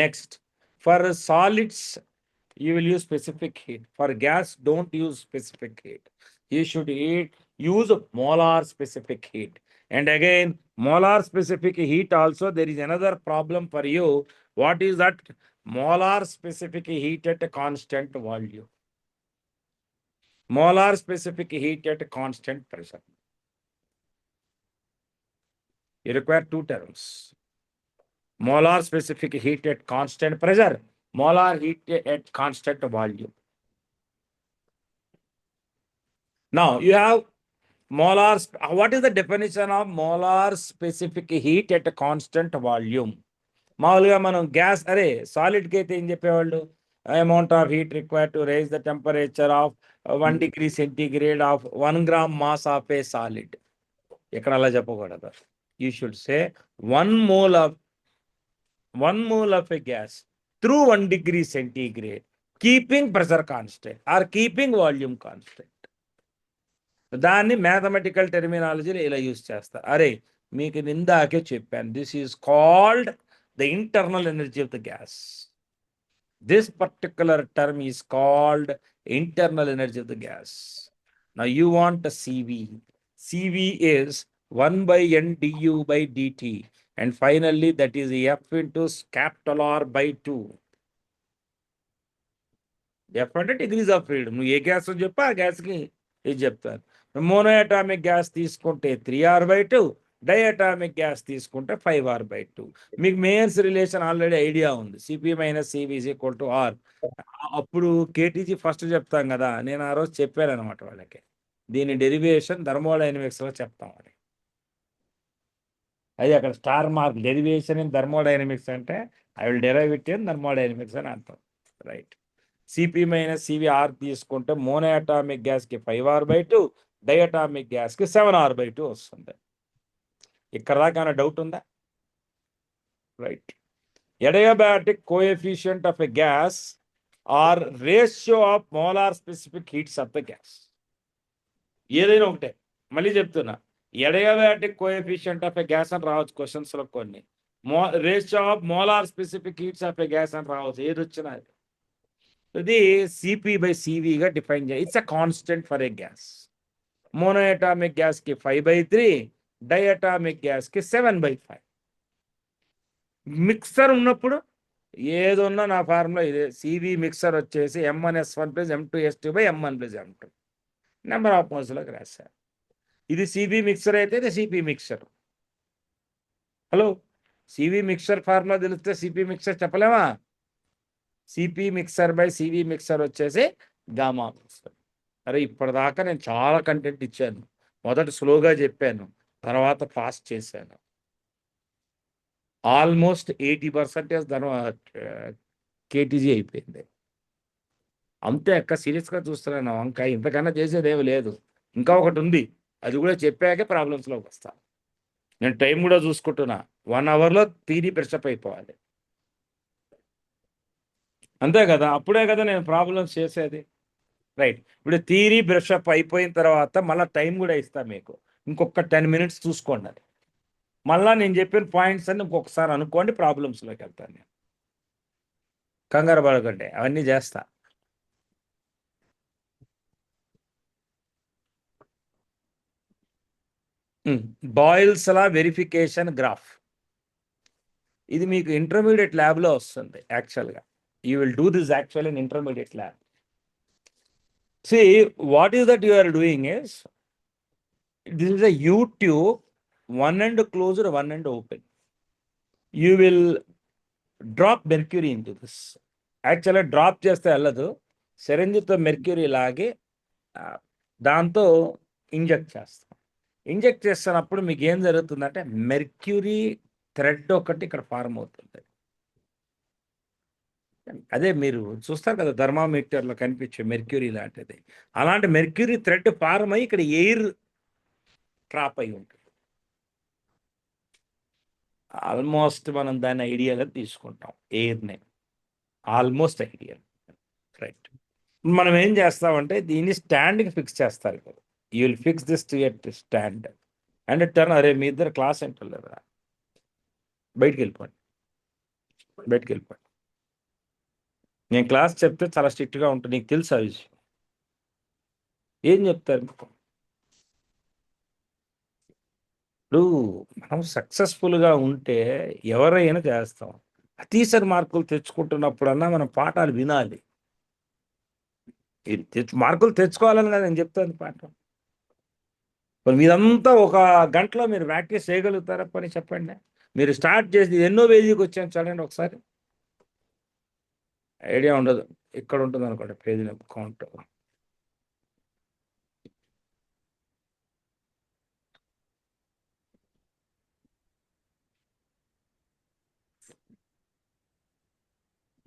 Next, for solids, you will use specific heat. For gas, don't use specific heat. You should use molar specific heat. And again, molar specific heat also, there is another problem for you. What is that? Molar specific heat at a constant volume. Molar specific heat at a constant pressure. You require two terms. Molar specific heat at constant pressure, molar heat at constant volume. Now you have molar, what is the definition of molar specific heat at a constant volume? మామూలుగా మనం gas సాలిడ్కి అయితే ఏం చెప్పేవాళ్ళు, amount of heat required to raise the temperature of 1 degree centigrade of 1 gram mass of a solid. ఇక్కడ అలా చెప్పకూడదు. You should say 1 mole of a gas through 1 degree centigrade, keeping pressure constant or keeping volume constant. దాన్ని mathematical టెర్మినాలజీలో ఇలా use చేస్తా. మీకు ఇందాకే చెప్పాను, this is called the internal energy of the gas. This particular term is called internal energy of the gas. Now you want a CV. CV is 1 by N du by dt. And finally that is F into capital R by 2. F అంటే degrees of freedom. నువ్వు ఏ gas చెప్పా ఆ గ్యాస్కి ఇది చెప్తాను. మోనోఅటామిక్ gas తీసుకుంటే 3R by 2. Diatomic gas తీసుకుంటే 5R by 2. మీకు Mayer's relation already idea ఉంది. CP minus CV is equal to R. అప్పుడు కేటీజీ ఫస్ట్ చెప్తాం కదా, నేను ఆ రోజు చెప్పాను అనమాట వాళ్ళకి, దీని డెరివేషన్ థర్మోడైనమిక్స్లో చెప్తాం అని. అది అక్కడ star mark, derivation in thermodynamics అంటే I will derive it in thermodynamics అని అర్థం. Right. CP minus CV R తీసుకుంటే మోనోఅటామిక్ గ్యాస్కి 5R by 2, డైఅటామిక్ గ్యాస్కి 7R by 2 వస్తుంది. ఇక్కడ దాకా ఏమైనా డౌట్ ఉందా? Right. Adiabatic coefficient of a gas or ratio of molar specific heats of the gas. ఏదైనా ఒకటే, మళ్ళీ చెప్తున్నా, adiabatic coefficient of a gas అని రావచ్చు క్వశ్చన్స్లో కొన్ని, ratio of molar specific heats of a gas అని రావచ్చు, ఏది వచ్చినా ఇది సిపి బై సివిగా డిఫైన్ చేయాలి. It's a constant for a gas. Monoatomic గ్యాస్కి 5/3, డైఅటామిక్ గ్యాస్కి 7/5. మిక్సర్ ఉన్నప్పుడు ఏదున్నా నా ఫార్ములా ఇదే. సివి మిక్సర్ వచ్చేసి M1S1 + M2S2 / M1 + M2 number of మోల్స్లోకి రాశారు. ఇది సివి మిక్సర్ అయితే ఇది CP mixture. Hello, CV mixture formula తెలిస్తే సిపి మిక్సర్ చెప్పలేమా? CP mixture by CV mixture వచ్చేసి గామా మిక్సర్. ఇప్పటిదాకా నేను చాలా కంటెంట్ ఇచ్చాను. మొదట స్లోగా చెప్పాను, తర్వాత ఫాస్ట్ చేశాను. ఆల్మోస్ట్ 80% కేటీజీ అయిపోయింది. అంతే అక్క, సీరియస్గా చూస్తున్నాను వంకాయ, ఇంతకన్నా చేసేది ఏమి లేదు. ఇంకా ఒకటి ఉంది, అది కూడా చెప్పాకే ప్రాబ్లమ్స్లోకి వస్తా. నేను టైం కూడా చూసుకుంటున్నా, 1 అవర్లో థియరీ బ్రషప్ అయిపోవాలి. అంతే కదా, అప్పుడే కదా నేను ప్రాబ్లమ్స్ చేసేది. రైట్. ఇప్పుడు థియరీ బ్రషప్ అయిపోయిన తర్వాత మళ్ళీ టైం కూడా ఇస్తా మీకు, ఇంకొక 10 minutes చూసుకోండి. అది మళ్ళీ నేను చెప్పిన పాయింట్స్ అన్ని ఇంకొకసారి అనుకోండి, ప్రాబ్లమ్స్లోకి వెళ్తాను నేను. కంగారు పడకండి, అవన్నీ చేస్తా. బాయిల్స్ లా వెరిఫికేషన్ గ్రాఫ్, ఇది మీకు ఇంటర్మీడియట్ ల్యాబ్లో వస్తుంది. యాక్చువల్గా you will do this actual in intermediate lab. See, what is that you are doing is, this is a U-tube, one end closed, one end open. You will drop mercury into this. Actually drop చేస్తే వెళ్ళదు, సిరంజితో mercury లాగి దాంతో inject చేస్తాం. Inject చేస్తున్నప్పుడు మీకు ఏం జరుగుతుందంటే mercury thread ఒకటి ఇక్కడ ఫార్మ్ అవుతుంది. అదే మీరు చూస్తారు కదా థర్మామీటర్లో కనిపించే మెర్క్యూరీ లాంటిది, అలాంటి మెర్క్యూరీ థ్రెడ్ ఫార్మ్ అయ్యి ఇక్కడ ఎయిర్ ట్రాప్ అయి ఉంటుంది. ఆల్మోస్ట్ మనం దాన్ని ఐడియాగా తీసుకుంటాం, ఎయిర్ని, ఆల్మోస్ట్ ఐడియల్. రైట్. మనం ఏం చేస్తామంటే దీన్ని స్టాండ్కి ఫిక్స్ చేస్తారు కదా, you will fix this to at stand and turn. మీ ఇద్దరు క్లాస్ ఏంటో లేదా, బయటికి వెళ్ళిపోండి, బయటికి వెళ్ళిపోండి. నేను క్లాస్ చెప్తే చాలా స్ట్రిక్ట్గా ఉంటుంది, నీకు తెలుసు ఆ విషయం. ఏం చెప్తారు? ఇప్పుడు మనం సక్సెస్ఫుల్గా ఉంటే ఎవరైనా చేస్తాం. అతీసరి మార్కులు తెచ్చుకుంటున్నప్పుడన్నా మనం పాఠాలు వినాలి. మార్కులు తెచ్చుకోవాలని కదా నేను చెప్తాను పాఠం. మీరంతా ఒక గంటలో మీరు ప్రాక్టీస్ చేయగలుగుతారా పని చెప్పండి. మీరు స్టార్ట్ చేసి ఎన్నో పేజీకి వచ్చాను చూడండి ఒకసారి, ఐడియా ఉండదు. ఇక్కడ ఉంటుంది అనుకోండి పేజీ కౌంట్.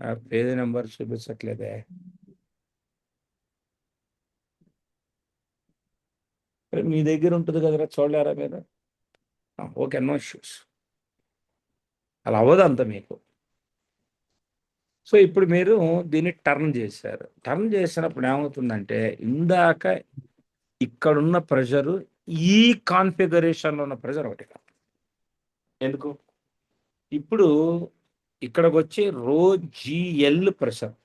ఆ పేజీ నెంబర్ చూపించట్లేదే. మీ దగ్గర ఉంటుంది కదరా, చూడలేరా మీరు? Okay, no issues. అలా అవ్వదు అంత మీకు. సో ఇప్పుడు మీరు దీన్ని టర్న్ చేశారు. టర్న్ చేసినప్పుడు ఏమవుతుందంటే, ఇందాక ఇక్కడున్న ప్రెషరు ఈ కాన్ఫిగరేషన్లో ఉన్న ప్రెషర్ ఒకటి కాదు. ఎందుకు? ఇప్పుడు ఇక్కడికి వచ్చి రో జిఎల్ ప్రెషర్.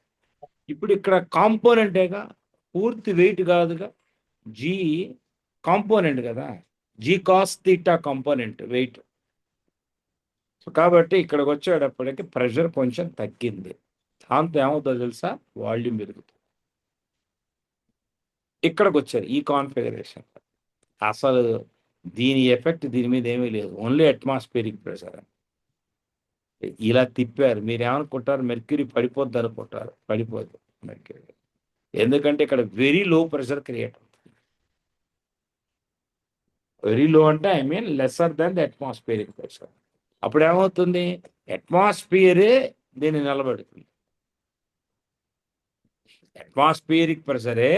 ఇప్పుడు ఇక్కడ కాంపోనెంటేగా, పూర్తి వెయిట్ కాదుగా. జీ కాంపోనెంట్ కదా, g cos theta component weight. So కాబట్టి ఇక్కడికి వచ్చేటప్పటికి ప్రెషర్ కొంచెం తగ్గింది. దాంతో ఏమవుతుందో తెలుసా, వాల్యూమ్ పెరుగుతుంది. ఇక్కడికి వచ్చారు ఈ కాన్ఫిగరేషన్, అసలు దీని ఎఫెక్ట్ దీని మీద ఏమీ లేదు, ఓన్లీ అట్మాస్ఫియరిక్ ప్రెషర్. ఇలా తిప్పారు, మీరు ఏమనుకుంటారు, మెర్క్యూరీ పడిపోద్ది అనుకుంటారు. పడిపోద్ది మెర్క్యూరీ, ఎందుకంటే ఇక్కడ వెరీ లో ప్రెషర్ క్రియేట్ అవుతుంది. వెరీ లో అంటే I mean lesser than the atmospheric pressure. అప్పుడు ఏమవుతుంది, అట్మాస్ఫియరే దీన్ని నిలబెడుతుంది. అట్మాస్ఫియరిక్ ప్రెషరే.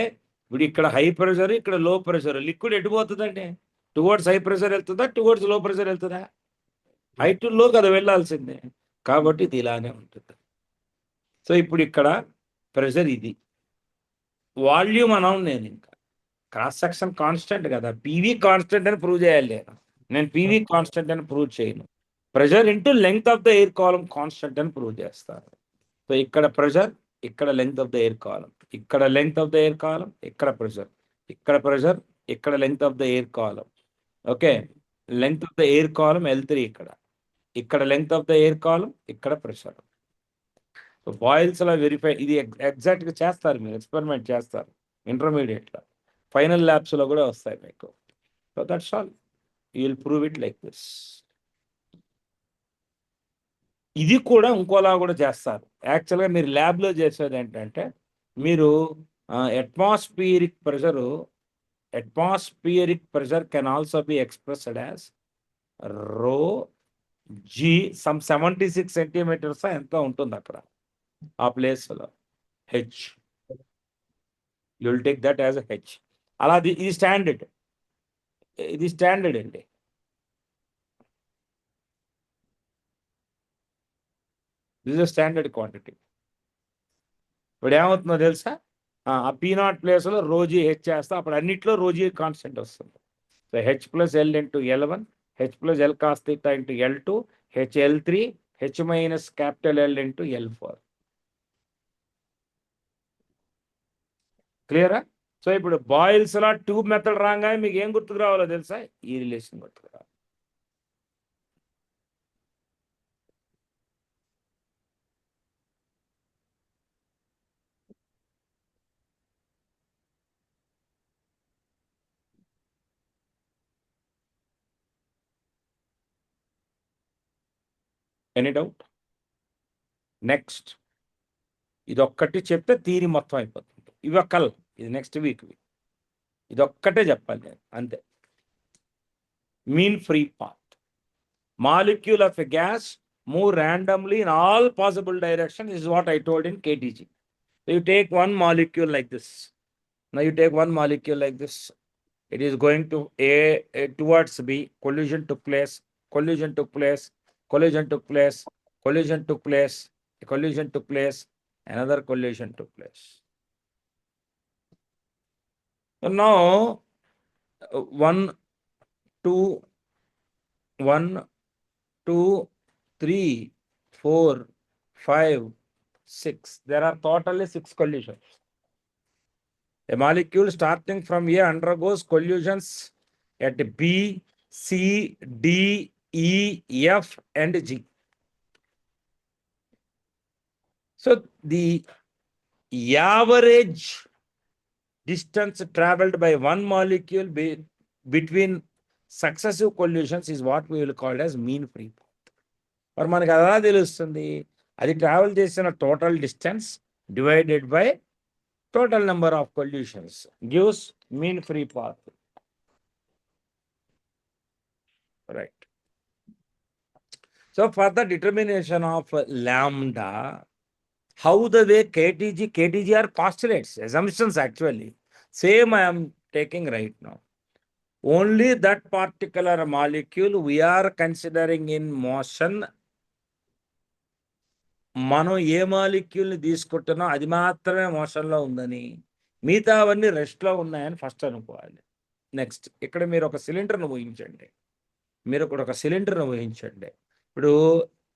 ఇప్పుడు ఇక్కడ హై ప్రెషర్, ఇక్కడ లో ప్రెషర్, లిక్విడ్ ఎటుపోతుందండి, టువర్డ్స్ హై ప్రెషర్ వెళ్తుందా, టువర్డ్స్ లో ప్రెషర్ వెళ్తుందా? హై టు లో కదా వెళ్ళాల్సిందే. కాబట్టి ఇది ఇలానే ఉంటుంది. సో ఇప్పుడు ఇక్కడ ప్రెషర్ ఇది, వాల్యూమ్ అన్నాను నేను. ఇంకా క్రాస్ సెక్షన్ కాన్స్టెంట్ కదా, పీవీ కాన్స్టెంట్ అని ప్రూవ్ చేయాలి నేను పీవీ కాన్స్టెంట్ అని ప్రూవ్ చేయను. Pressure into length of the air column constant అని ప్రూవ్ చేస్తారు. సో ఇక్కడ ప్రెషర్, ఇక్కడ length of the air column, ఇక్కడ length of the air column, ఇక్కడ ప్రెషర్, ఇక్కడ ప్రెషర్, ఇక్కడ length of the air column. Okay, length of the air column L3, ఇక్కడ length of the air column, ఇక్కడ pressure. So boils లా verify, ఇది ఎగ్జాక్ట్గా చేస్తారు, మీరు ఎక్స్పెరిమెంట్ చేస్తారు ఇంటర్మీడియట్లో, ఫైనల్ ల్యాబ్స్లో కూడా వస్తాయి మీకు. So that's all, you will prove it like this. ఇది కూడా ఇంకోలా కూడా చేస్తారు. యాక్చువల్గా మీరు ల్యాబ్లో చేసేది ఏంటంటే, మీరు atmospheric pressure can also be expressed as రో జీ సమ్ 76 సెంటీమీటర్స్ ఎంత ఉంటుంది అక్కడ ఆ ప్లేస్లో, H. You will take that as H. అలా ఇది స్టాండర్డ్, ఇది స్టాండర్డ్ అండి. This is standard quantity. ఇప్పుడు ఏమవుతుందో తెలుసా, ఆ P0 ప్లేస్లో రోజీ హెచ్ చేస్తా, అప్పుడు అన్నిట్లో రోజీ కాన్స్టెంట్ వస్తుంది. So h plus l into L1, h plus l cos theta into L2, h L3, h minus capital L into L4. క్లియరా? సో ఇప్పుడు బాయిల్స్ లా ట్యూబ్ మెథడ్ రాగానే మీకు ఏం గుర్తుకు రావాలో తెలుసా, ఈ రిలేషన్ గుర్తుకు రావాలి. Any doubt? నెక్స్ట్, ఇది ఒక్కటి చెప్తే థియరీ మొత్తం అయిపోతుంది. ఇవి ఒక్కల్, ఇది నెక్స్ట్ వీక్, ఇది ఒక్కటే చెప్పాలి నేను, అంతే. Mean free path, molecule of a gas move randomly in all possible directions, is what I told in KTG. So you take one molecule like this. Now you take one molecule like this. It is going to A towards B. Collision took place. Collision took place. Collision took place. Collision took place. A collision took place. Another collision took place. So now 1, 2, 1, 2, 3, 4, 5, 6. There are totally 6 collisions. A molecule starting from A undergoes collisions at B, C, D, E, F, and G. So the average distance traveled by one molecule between successive collisions is what we will call as mean free path. మరి మనకి అలా తెలుస్తుంది, అది travel చేసిన total distance divided by total number of collisions gives mean free path. Right. So for the determination of lambda, How the way KTG are postulates, assumptions actually. Same I am taking right now. Only that particular molecule we are considering in motion. మనం ఏ మాలిక్యూల్ని తీసుకుంటున్నాం అది మాత్రమే మోషన్లో ఉందని, మిగతావన్నీ రెస్ట్లో ఉన్నాయని first అనుకోవాలి. Next ఇక్కడ మీరు ఒక సిలిండర్ను ఊహించండి. ఇప్పుడు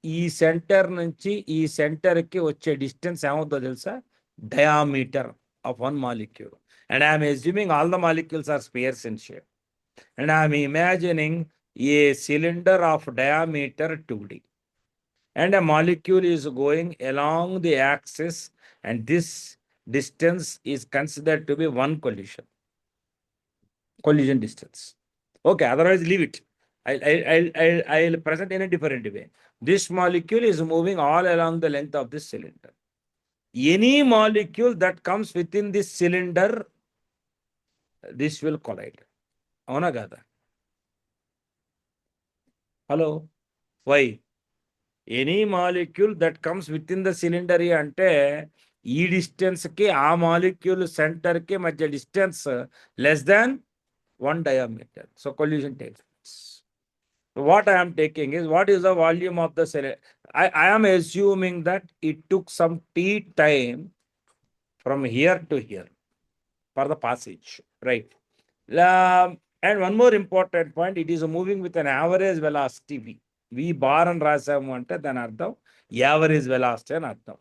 ఈ సెంటర్ నుంచి ఈ సెంటర్కి వచ్చే డిస్టెన్స్ ఏమవుతుందో తెలుసా? Diameter of one molecule. And I'm assuming all the molecules are spheres in shape. And I'm imagining a cylinder of diameter 2D. And a molecule is going along the axis, and this distance is considered to be one collision distance. Okay, otherwise leave it. I'll present in a different way. This molecule is moving all along the length of this cylinder. Any molecule that comes within this cylinder, this will collide. అవునా కదా? Hello, why? Any molecule that comes within the cylinder అంటే ఈ డిస్టెన్స్కి ఆ molecule సెంటర్కి మధ్య distance less than 1 diameter. So collision takes place. What I am taking is, what is the volume of the cylinder? I am assuming that it took some t time from here to here for the passage, right? And one more important point, it is moving with an average velocity v. V bar అని రాసాము అంటే దాని అర్థం average velocity అని అర్థం.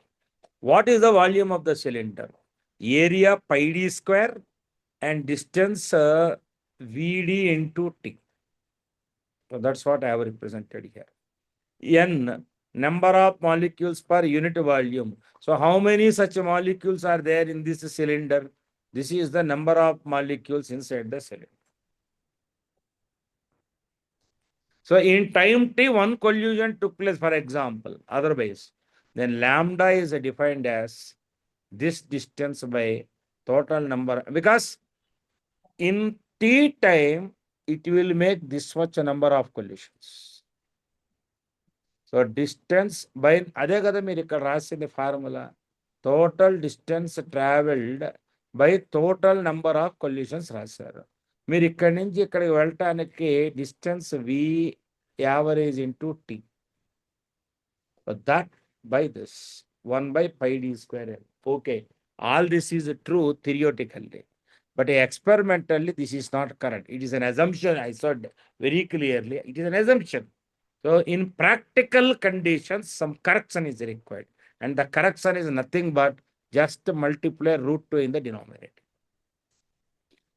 What is the volume of the cylinder? Area pi d square and distance vd into t. So that's what I have represented here. N, number of molecules per unit volume. So how many such molecules are there in this cylinder? This is the number of molecules inside the cylinder. So in time t, one collision took place, for example. Otherwise, then lambda is defined as this distance by total number. Because in t time, it will make this much number of collisions. So distance by, అదే కదా మీరు ఇక్కడ రాసింది formula. Total distance travelled by total number of collisions రాశారు. మీరు ఇక్కడి నుంచి ఇక్కడికి వెళ్ళటానికి distance v average into t. That by this 1/πd². Okay, all this is true theoretically, but experimentally this is not correct. It is an assumption. I said very clearly, it is an assumption. So in practical conditions, some correction is required, and the correction is nothing but just multiply √2 in the denominator.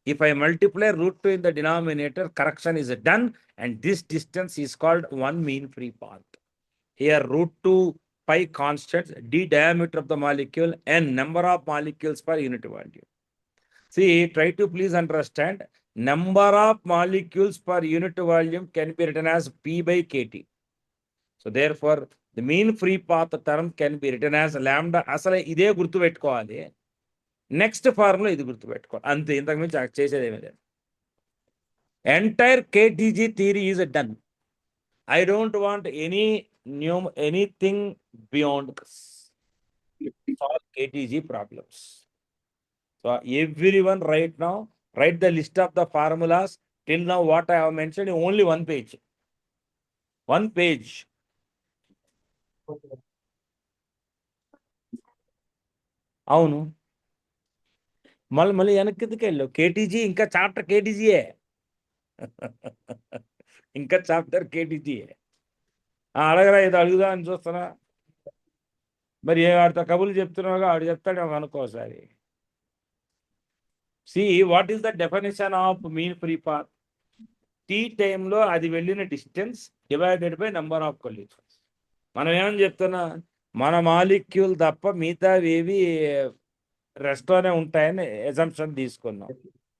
If I multiply √2 in the denominator, correction is done, and this distance is called one mean free path. Here √2 pi constant, d diameter of the molecule, n number of molecules per unit volume. See, try to please understand, number of molecules per unit volume can be written as P/kT. So therefore, the mean free path term can be written as lambda. అసలు ఇదే గుర్తుపెట్టుకోవాలి. Next formula ఇది గుర్తుపెట్టుకోవాలి. అంతే, ఇంతకు మించి చేసేది ఏమీ లేదు. Entire KTG theory is done. I don't want anything beyond this. Solve KTG problems. So everyone right now, write the list of the formulas. Till now what I have mentioned, only one page. One page. అవును, మళ్ళీ వెనక్కి ఎందుకు వెళ్ళావు? కేటీజీ ఇంకా chapter కేటీజీయే. ఇంకా chapter కేటీజీయే. అడగరా, ఇది అడుగుదా అని చూస్తున్నా. మరి ఆడితో కబుర్లు చెప్తున్నావుగా, ఆడు చెప్తాడు అనుకోసారి. See, what is the definition of mean free path? T టైంలో అది వెళ్ళిన distance divided by number of collisions. మనం ఏమని చెప్తున్నా, మన మాలిక్యూల్ తప్ప మిగతావేవి రెస్ట్లోనే ఉంటాయని ఎజంప్షన్ తీసుకున్నాం.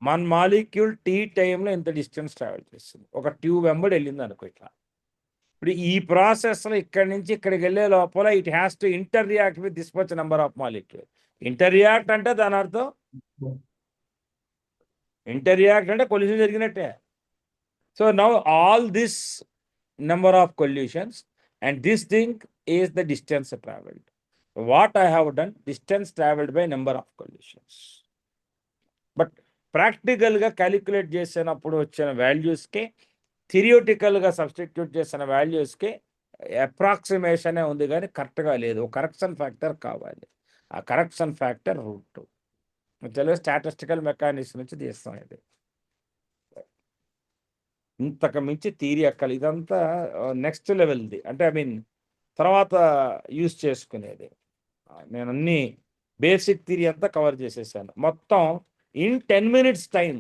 మన మాలిక్యూల్ టీ టైంలో ఇంత డిస్టెన్స్ ట్రావెల్ చేస్తుంది. ఒక ట్యూబ్ వెంబడి వెళ్ళింది అనుకో ఇట్లా. ఇప్పుడు ఈ ప్రాసెస్లో ఇక్కడి నుంచి ఇక్కడికి వెళ్ళే లోపల it has to inter react with this much number of molecule. Inter react అంటే దాని అర్థం, ఇంటర్ రియాక్ట్ అంటే కొల్యూషన్ జరిగినట్టే. So now all this number of collisions, and this thing is the distance traveled. what I have done, distance traveled by number of collisions. But ప్రాక్టికల్గా calculate చేసినప్పుడు వచ్చిన వాల్యూస్కి థిరియోటికల్గా substitute చేసిన వాల్యూస్కి అప్రాక్సిమేషనే ఉంది కానీ కరెక్ట్గా లేదు. కరెక్షన్ ఫ్యాక్టర్ కావాలి. ఆ correction factor root Telugu statistical mechanics నుంచి తీస్తాం. ఇది ఇంతకు మించి థియరీ అక్కలు ఇదంతా నెక్స్ట్ లెవెల్ది. అంటే ఐ మీన్ తర్వాత యూజ్ చేసుకునేది. నేను అన్ని బేసిక్ థియరీ అంతా కవర్ చేసేసాను మొత్తం. In 10 minutes time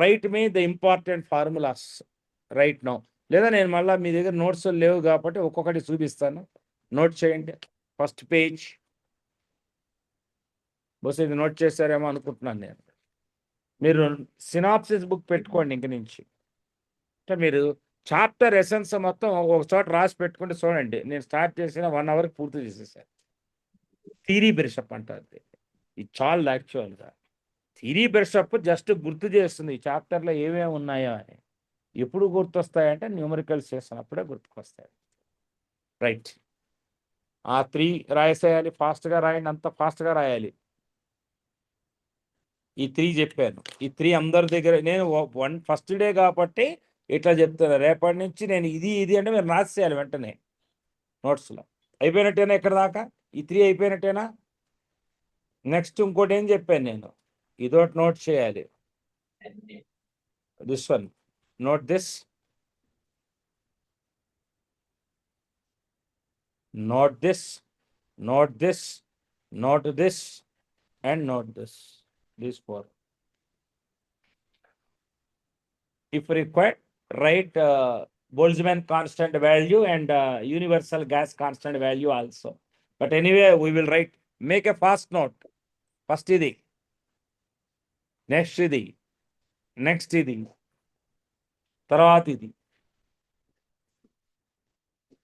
right me the important formulas right now. లేదా నేను మళ్ళీ మీ దగ్గర నోట్స్ లేవు కాబట్టి ఒక్కొక్కటి చూపిస్తాను, నోట్ చేయండి. ఫస్ట్ పేజ్ బహుశా ఇది నోట్ చేశారేమో అనుకుంటున్నాను నేను. మీరు సినాప్సిస్ బుక్ పెట్టుకోండి ఇంక నుంచి. అంటే మీరు చాప్టర్ ఎసెన్స్ మొత్తం ఒక చోట రాసి పెట్టుకుంటే చూడండి. నేను స్టార్ట్ చేసిన 1 hour పూర్తి చేసేసాను. థియరీ బ్రషప్ అంటారు. ఇది చాలు యాక్చువల్గా. థియరీ బ్రషప్ జస్ట్ గుర్తు చేస్తుంది ఈ చాప్టర్లో ఏమేమి ఉన్నాయో అని. ఎప్పుడు గుర్తొస్తాయంటే న్యూమరికల్స్ చేసినప్పుడే గుర్తుకొస్తాయి. రైట్. ఆ 3 రాసేయాలి, ఫాస్ట్గా రాయండి, అంత ఫాస్ట్గా రాయాలి. ఈ 3 చెప్పాను. ఈ 3 అందరి దగ్గర నేను ఫస్ట్ డే కాబట్టి ఇట్లా చెప్తాను. రేపటి నుంచి నేను ఇది అంటే మీరు రాసేయాలి వెంటనే నోట్స్లో. అయిపోయినట్టేనా ఇక్కడ దాకా? ఈ 3 అయిపోయినట్టేనా? నెక్స్ట్ ఇంకోటి ఏం చెప్పాను నేను, ఇదోటి నోట్ చేయాలి. This one, note this, note this, note this, note this, and note this. These 4. If required, write Boltzmann constant value and universal gas constant value also. But anyway, we will write, make a fast note. First idi, next idi, next idi, తర్వాత ఇది.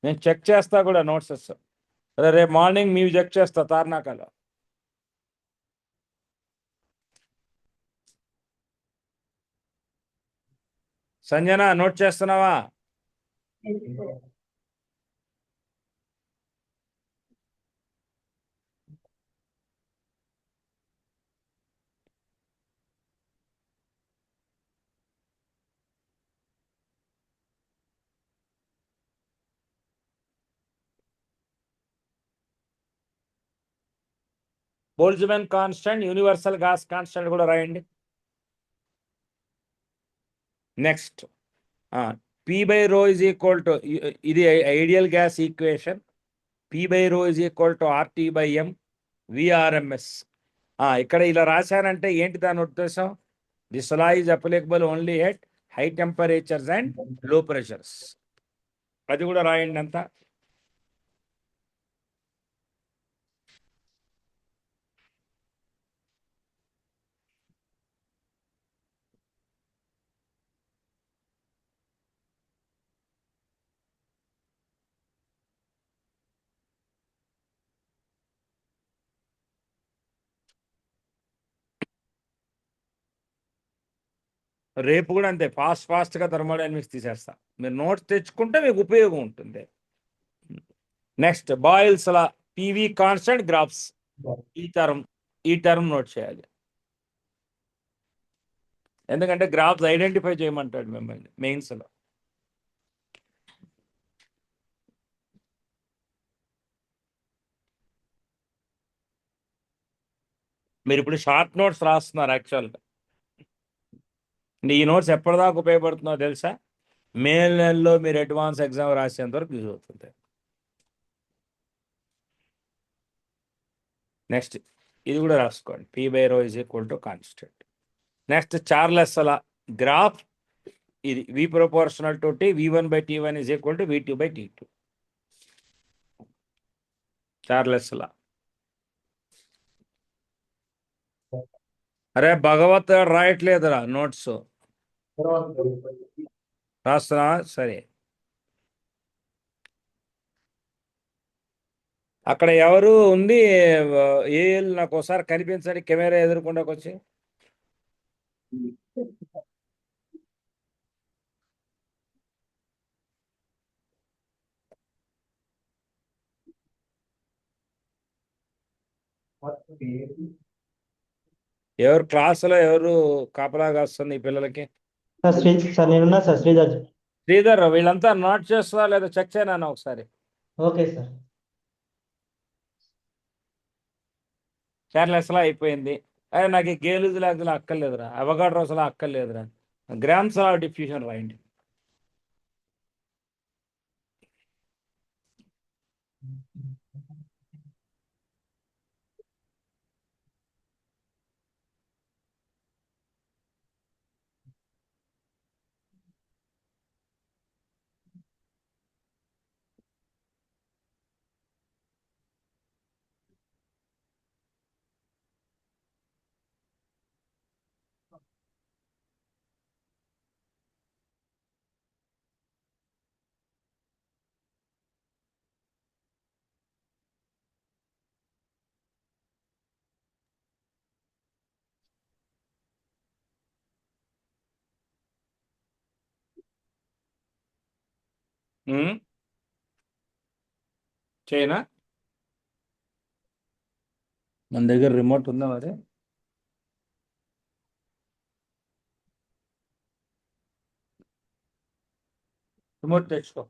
నేను check చేస్తా కూడా నోట్సెస్. రేపు morning మీరు check చేస్తా తార్నాకలో. Sanjana note చేస్తున్నావా? Boltzmann constant, universal gas constant కూడా రాయండి. Next P by rho is equal to, ఇది ideal gas equation. P by rho is equal to RT by M VRMS. ఇక్కడ ఇలా రాశానంటే ఏంటి దాని ఉద్దేశం? This law is applicable only at high temperatures and లో pressures. అది కూడా రాయండి అంతా. రేపు కూడా అంతే ఫాస్ట్గా థర్మోడైనమిక్స్ తీసేస్తా. మీరు నోట్స్ తెచ్చుకుంటే మీకు ఉపయోగం ఉంటుంది. నెక్స్ట్ బాయిల్స్ లా, పివి కాన్స్టెంట్, గ్రాఫ్స్. ఈ టర్మ్ నోట్ చేయాలి. ఎందుకంటే గ్రాఫ్స్ ఐడెంటిఫై చేయమంటాడు మిమ్మల్ని మెయిన్స్లో. మీరు ఇప్పుడు షార్ట్ నోట్స్ రాస్తున్నారు యాక్చువల్గా. ఈ నోట్స్ ఎప్పటిదాకా ఉపయోగపడుతుందో తెలుసా? మే నెలలో మీరు అడ్వాన్స్ ఎగ్జామ్ రాసేంత వరకు యూజ్ అవుతుంది. నెక్స్ట్ ఇది కూడా రాసుకోండి, P by rho is equal to constant. Next Charles law graph, ఇది V proportional to T, V1 by T1 is equal to V2 by T2. Charles లా. అరే భగవత్ రాయట్లేదురా నోట్స్. రాస్తున్నా సరే. అక్కడ ఎవరు ఉంది? ఏఎల్ నాకు ఒకసారి కనిపించండి, కెమెరా ఎదుర్కొండకు వచ్చి. ఎవరు క్లాసులో ఎవరు కాపలాగా వస్తుంది ఈ పిల్లలకి? సార్ నేనున్నా సార్, శ్రీధర్. శ్రీధర్, వీళ్ళంతా నోట్ చేస్తుందా లేదా చెక్ చేయనా ఒకసారి? Okay sir. కేర్లెస్ లా అయిపోయింది. అరే నాకు ఈ గేలుజులు అసలు అక్కర్లేదురా, అవగాడ్రో అసలు అక్కర్లేదురా, గ్రామ్స్ ఆఫ్ డిఫ్యూషన్ రాయండి. చేయనా? మన దగ్గర రిమోట్ ఉందా మరి? రిమోట్ తెచ్చుకో.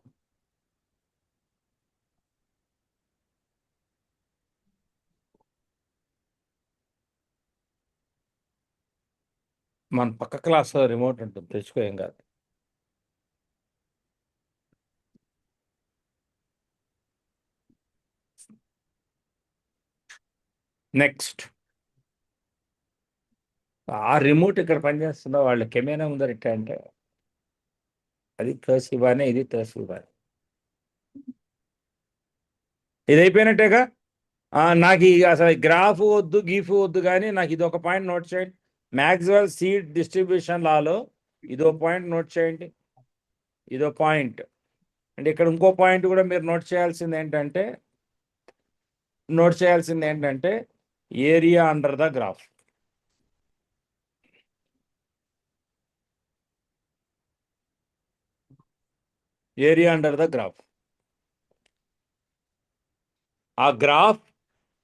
మన పక్క క్లాస్లో రిమోట్ ఉంటుంది, తెచ్చుకో, ఏం కాదు. నెక్స్ట్, ఆ రిమోట్ ఇక్కడ పనిచేస్తుందా? వాళ్ళ కెమెరా ముందర ఇట్టా అంటే అది తోసిబానే, ఇది తోసిబానే. ఇది అయిపోయినట్టేగా? నాకు అసలు గ్రాఫ్ వద్దు, గీఫ్ వద్దు, కానీ నాకు ఇది ఒక పాయింట్ నోట్ చేయండి. మ్యాక్స్వెల్ సీడ్ డిస్ట్రిబ్యూషన్ లాలో ఇదో పాయింట్ నోట్ చేయండి. ఇదో పాయింట్. అంటే ఇక్కడ ఇంకో పాయింట్ కూడా మీరు నోట్ చేయాల్సింది ఏంటంటే area under the graph. Area under the graph. ఆ గ్రాఫ్,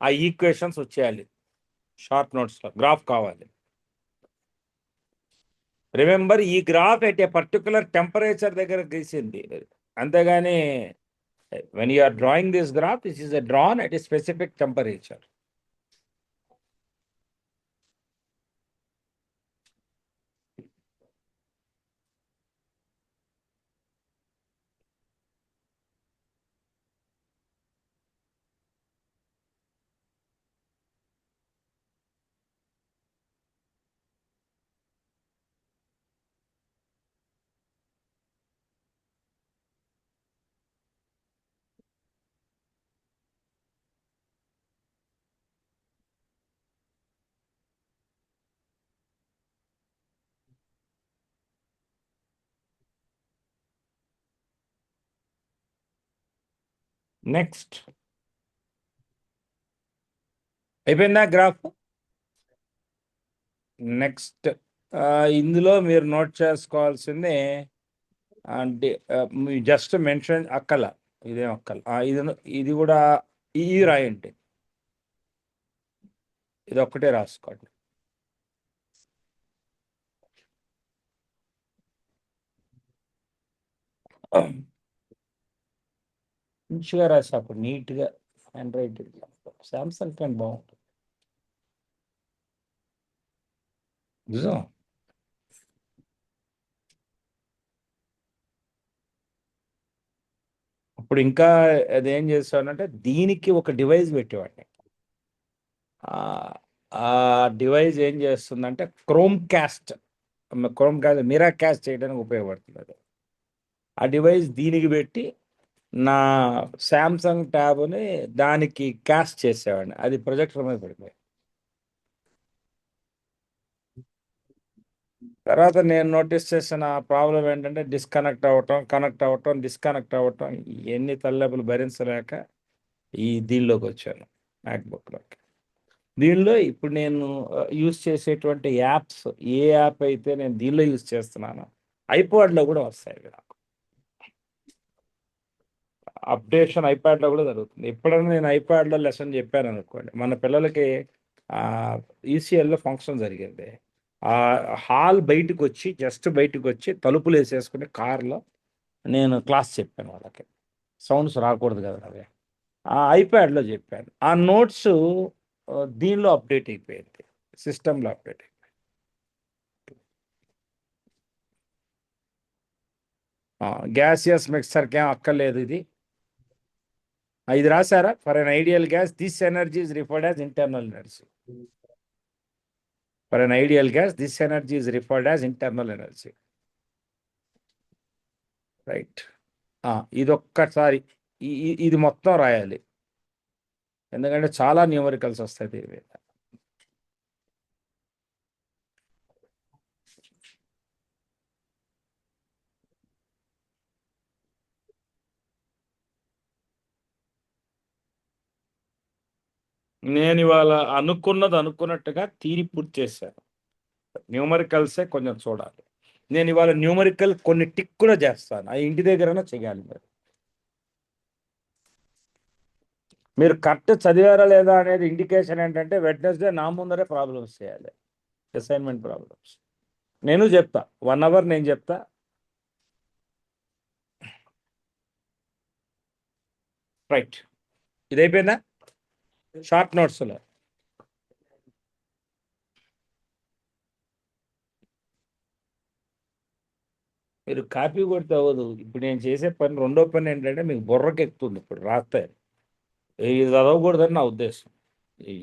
ఆ ఈక్వేషన్స్ వచ్చేయాలి షార్ట్ నోట్స్లో. గ్రాఫ్ కావాలి. రిమెంబర్, ఈ graph at a particular temperature దగ్గర గీసింది, అంతేగాని when you are drawing this graph, this is a drawn at a specific temperature. Next, అయిపోయిందా graph? Next, ఇందులో మీరు నోట్ చేసుకోవాల్సింది అంటే జస్ట్ మెన్షన్ అక్కల, ఇదేం అక్కల, ఇది కూడా ఈ రాయండి. ఇది ఒక్కటే రాసుకోండి. మంచిగా రాసి అప్పుడు నీట్గా హ్యాండ్ రైటింగ్. శాంసంగ్ పెన్ బాగుంటుంది నిజం. అప్పుడు ఇంకా అదేం చేస్తానంటే దీనికి ఒక డివైస్ పెట్టేవాడిని. ఆ డివైస్ ఏం చేస్తుందంటే క్రోమ్ క్యాస్ట్ మిరా క్యాస్ట్ చేయడానికి ఉపయోగపడుతుంది అది. ఆ డివైస్ దీనికి పెట్టి నా శాంసంగ్ ట్యాబ్ని దానికి క్యాస్ట్ చేసేవాడిని. అది ప్రొజెక్టర్ మీద పడిపోయి తర్వాత నేను నోటీస్ చేసిన ప్రాబ్లం ఏంటంటే డిస్కనెక్ట్ అవ్వటం, కనెక్ట్ అవ్వటం, డిస్కనెక్ట్ అవ్వటం, ఎన్ని తలనొప్పులు భరించలేక దీనిలోకి వచ్చాను, మ్యాక్బుక్లోకి. దీనిలో ఇప్పుడు నేను యూజ్ చేసేటువంటి యాప్స్, ఏ యాప్ అయితే నేను దీనిలో యూజ్ చేస్తున్నానో ఐపాడ్లో కూడా వస్తాయి నాకు. అప్డేషన్ ఐప్యాడ్లో కూడా జరుగుతుంది. ఎప్పుడైనా నేను ఐప్యాడ్లో లెసన్ చెప్పాను అనుకోండి, మన పిల్లలకి ఈసీఎల్లో ఫంక్షన్ జరిగింది. ఆ హాల్ బయటకు వచ్చి జస్ట్ బయటకు వచ్చి తలుపులు వేసేసుకుని కార్లో నేను క్లాస్ చెప్పాను వాళ్ళకి. సౌండ్స్ రాకూడదు కదా అవి. ఆ ఐప్యాడ్లో చెప్పాను. ఆ నోట్స్ దీనిలో అప్డేట్ అయిపోయింది, సిస్టంలో అప్డేట్ అయిపోయింది. గ్యాసియస్ మిక్సర్కి ఏం అక్కర్లేదు ఇది. ఇది రాశారా? For an ideal gas this energy is referred as internal energy. For an ideal gas this energy is referred as internal energy. Right. ఇది ఒక్కసారి ఇది మొత్తం రాయాలి, ఎందుకంటే చాలా న్యూమరికల్స్ వస్తాయి దీని మీద. నేను ఇవాళ అనుకున్నట్టుగా తీరి పూర్తి చేశాను. న్యూమరికల్సే కొంచెం చూడాలి. నేను ఇవాళ న్యూమరికల్ కొన్ని టిక్ కూడా చేస్తాను, ఆ ఇంటి దగ్గరనే చేయాలి. మీరు కరెక్ట్ చదివారా లేదా అనేది ఇండికేషన్ ఏంటంటే వెడ్నెస్డే నా ముందరే ప్రాబ్లమ్స్ చేయాలి, అసైన్మెంట్ ప్రాబ్లమ్స్. నేను చెప్తా 1 hour నేను చెప్తా. రైట్, ఇది అయిపోయిందా? షార్ట్ నోట్స్లో మీరు కాపీ కొడితే అవ్వదు. ఇప్పుడు నేను చేసే పని, రెండో పని ఏంటంటే మీకు బుర్రకి ఎక్కుతుంది. ఇప్పుడు రాస్తే ఇది చదవకూడదని నా ఉద్దేశం.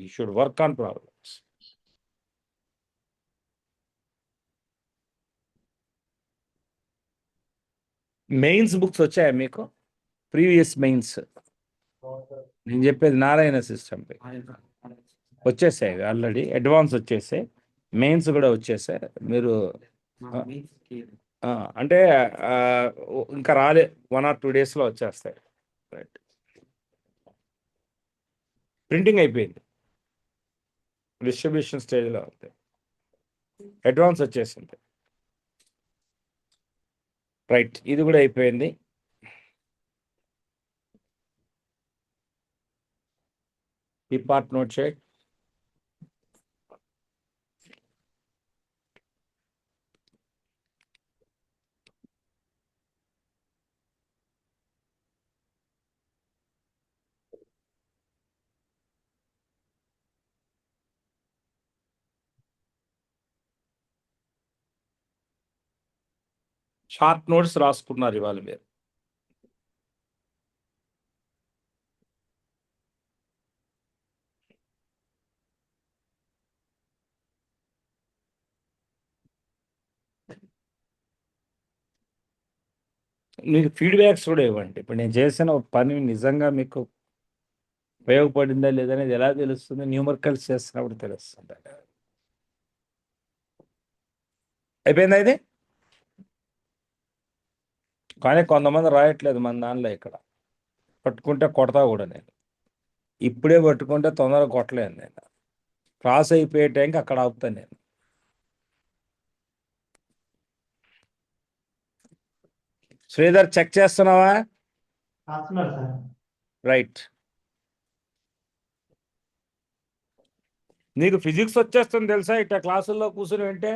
You should work on problems. Mains books వచ్చాయా మీకు? ప్రీవియస్ మెయిన్స్ నేను చెప్పేది నారాయణ సిస్టమ్ వచ్చేసాయి ఆల్రెడీ, అడ్వాన్స్ వచ్చేసాయి, మెయిన్స్ కూడా వచ్చేసాయి. మీరు అంటే ఇంకా రాలే, 1 or 2 daysలో వచ్చేస్తాయి. రైట్, ప్రింటింగ్ అయిపోయింది, డిస్ట్రిబ్యూషన్ స్టేజ్లో ఉంది, అడ్వాన్స్ వచ్చేసింది. రైట్, ఇది కూడా అయిపోయింది. ఈ పార్ట్ నోట్ చేయి. షార్ట్ నోట్స్ రాసుకున్నారు ఇవాళ మీరు. మీకు ఫీడ్బ్యాక్స్ కూడా ఇవ్వండి. ఇప్పుడు నేను చేసిన పని నిజంగా మీకు ఉపయోగపడిందా లేదనేది ఎలా తెలుస్తుంది? న్యూమరికల్స్ చేస్తున్నప్పుడు తెలుస్తుంది. అయిపోయిందా ఇది? కానీ కొంతమంది రాయట్లేదు మన దానిలో. ఇక్కడ పట్టుకుంటే కొడతా కూడా నేను. ఇప్పుడే పట్టుకుంటే తొందరగా కొట్టలేను నేను. క్రాస్ అయిపోయే టైంకి అక్కడ ఆపుతాను నేను. శ్రీధర్ చెక్ చేస్తున్నావా? రాస్తున్నాడు సార్. రైట్. నీకు ఫిజిక్స్ వచ్చేస్తుంది తెలుసా ఇట్లా క్లాసుల్లో కూర్చుని వింటే?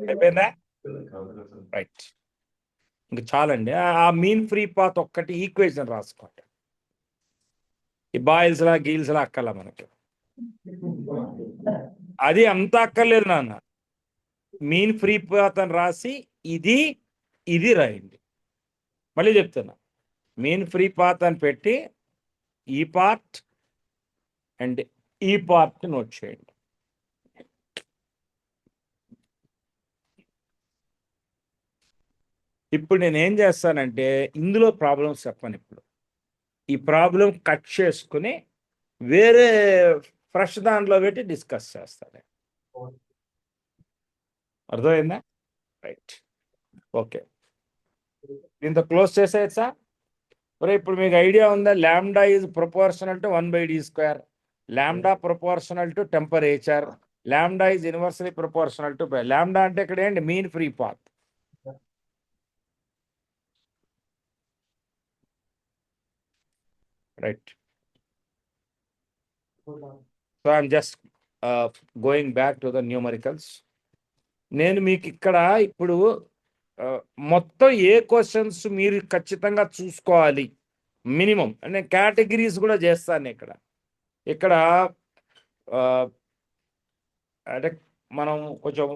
అయిపోయిందా? రైట్, ఇంక చాలండి. ఆ మీన్ ఫ్రీ పాత్ ఒక్కటి ఈక్వేషన్ రాసుకోండి. ఈ బాయిల్స్లా గీల్స్లా అక్కర్లా మనకి, అది అంత అక్కర్లేదు నాన్న. మీన్ ఫ్రీ పాత్ అని రాసి ఇది రాయండి. మళ్ళీ చెప్తున్నా, మీన్ ఫ్రీ పాత్ అని పెట్టి ఈ పార్ట్ అండ్ ఈ పార్ట్ నోట్ చేయండి. ఇప్పుడు నేను ఏం చేస్తానంటే ఇందులో ప్రాబ్లమ్స్ చెప్పను. ఇప్పుడు ఈ ప్రాబ్లం కట్ చేసుకుని వేరే ఫ్రెష్ దాంట్లో పెట్టి డిస్కస్ చేస్తాను. అర్థమైందా? Right, okay. దీంతో క్లోజ్ చేసేయచ్చా? మరి ఇప్పుడు మీకు ఐడియా ఉందా? Lambda is proportional to 1/d², lambda proportional to temperature, lambda is inversely proportional to pi. Lambda అంటే ఇక్కడ ఏంటి? Mean free path. Right. So I'm just going back to the numericals. నేను మీకు ఇక్కడ ఇప్పుడు మొత్తం ఏ క్వశ్చన్స్ మీరు ఖచ్చితంగా చూసుకోవాలి మినిమం అంటే కేటగిరీస్ కూడా చేస్తాను ఇక్కడ. ఇక్కడ అంటే మనం కొంచెం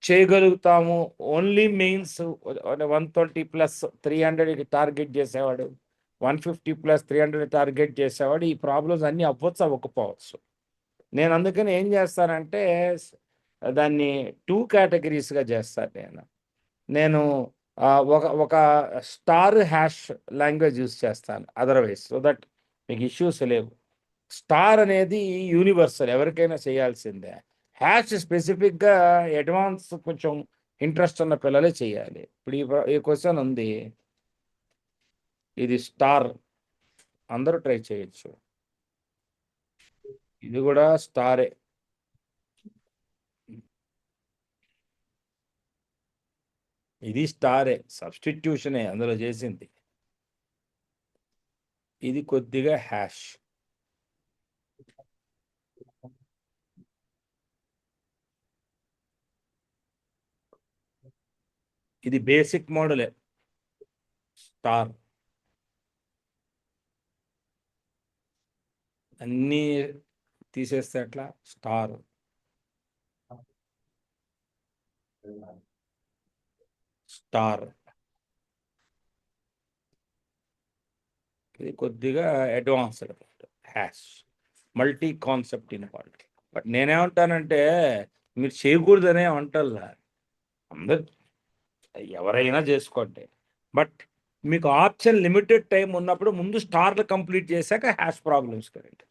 చేయగలుగుతాము. ఓన్లీ మెయిన్స్ 120 + 300 టార్గెట్ చేసేవాడు, 150 + 300 టార్గెట్ చేసేవాడు. ఈ ప్రాబ్లమ్స్ అన్నీ అవ్వచ్చు, అవ్వకపోవచ్చు. నేను అందుకని ఏం చేస్తానంటే దాన్ని 2 కేటగిరీస్గా చేస్తాను. నేను ఒక స్టార్ హ్యాష్ లాంగ్వేజ్ యూస్ చేస్తాను అదర్వైజ్, సో దట్ మీకు ఇష్యూస్ లేవు. స్టార్ అనేది యూనివర్సల్, ఎవరికైనా చేయాల్సిందే. హ్యాష్ స్పెసిఫిక్గా అడ్వాన్స్ కొంచెం ఇంట్రెస్ట్ ఉన్న పిల్లలే చేయాలి. ఇప్పుడు ఈ క్వశ్చన్ ఉంది, ఇది స్టార్, అందరూ ట్రై చేయొచ్చు. ఇది కూడా స్టారే. ఇది స్టారే, సబ్స్టిట్యూషనే అందులో చేసింది. ఇది కొద్దిగా హ్యాష్. ఇది బేసిక్ మోడలే స్టార్. అన్నీ తీసేస్తే ఎట్లా? Star, star. ఇది కొద్దిగా advanced hash, multi concept involve. But నేనేమంటానంటే మీరు చేయకూడదనే అంటల్లా, అందరు ఎవరైనా చేసుకోండి. బట్ మీకు ఆప్షన్ లిమిటెడ్ టైం ఉన్నప్పుడు ముందు స్టార్లు కంప్లీట్ చేశాక హ్యాష్ ప్రాబ్లమ్స్ కరెంట్.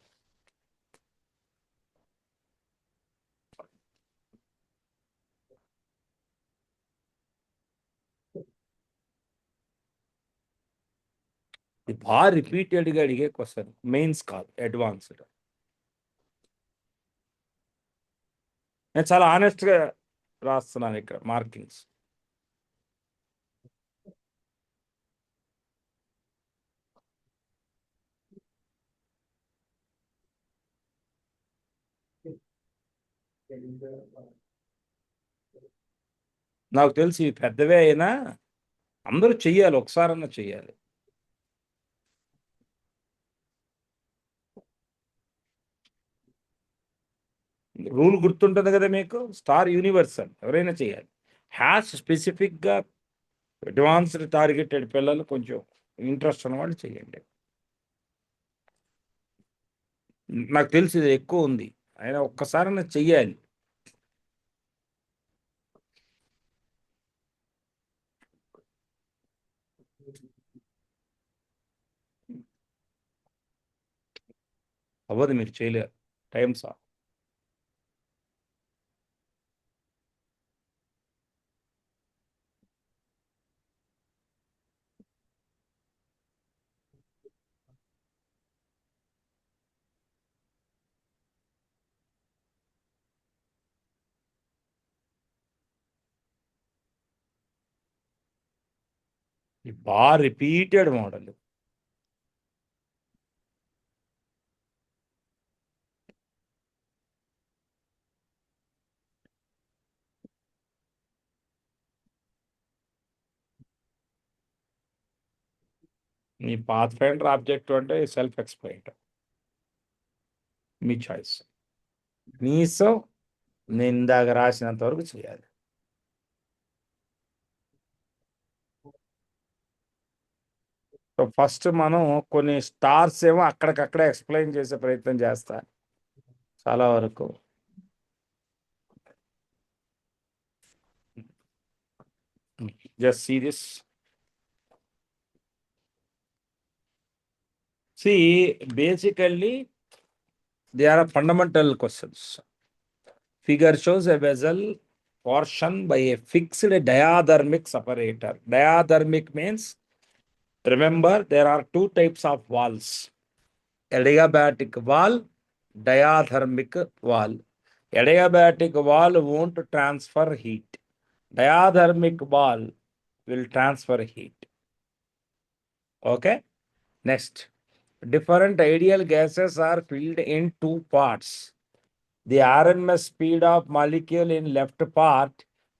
ఇది బాగా రిపీటెడ్గా అడిగే క్వశ్చన్, మెయిన్స్ కాదు, అడ్వాన్స్డ్. నేను చాలా ఆనెస్ట్గా రాస్తున్నాను ఇక్కడ మార్కింగ్స్. నాకు తెలిసి పెద్దవే అయినా అందరూ చెయ్యాలి, ఒకసారన్నా చెయ్యాలి. రూల్ గుర్తుంటుంది కదా మీకు, స్టార్ యూనివర్సల్, ఎవరైనా చేయాలి. హ్యాష్ స్పెసిఫిక్గా అడ్వాన్స్డ్ టార్గెటెడ్ పిల్లలు కొంచెం ఇంట్రెస్ట్ ఉన్నవాళ్ళు చేయండి. నాకు తెలిసి ఇది ఎక్కువ ఉంది, అయినా ఒక్కసారైనా చెయ్యాలి. అవ్వదు, మీరు చేయలేరు, టైం సార్. బాగా రిపీటెడ్ మోడల్. మీ పాత్ ఫైండర్ ఆబ్జెక్ట్ అంటే సెల్ఫ్ ఎక్స్ప్లెయిన్, మీ చాయిస్. కనీసం నేను ఇందాక రాసినంత వరకు చేయాలి. సో ఫస్ట్ మనం కొన్ని స్టార్స్ ఏమో అక్కడికక్కడే ఎక్స్ప్లెయిన్ చేసే ప్రయత్నం చేస్తా చాలా వరకు. Just see this. See, basically, they are fundamental questions. Figure shows a vessel portion by a fixed diathermic separator. Diathermic means, remember, there are 2 types of walls: adiabatic wall, diathermic wall. Adiabatic wall won't transfer heat. Diathermic wall will transfer heat. Okay. Next, different ideal gases are filled in two parts. The RMS speed of molecule in left part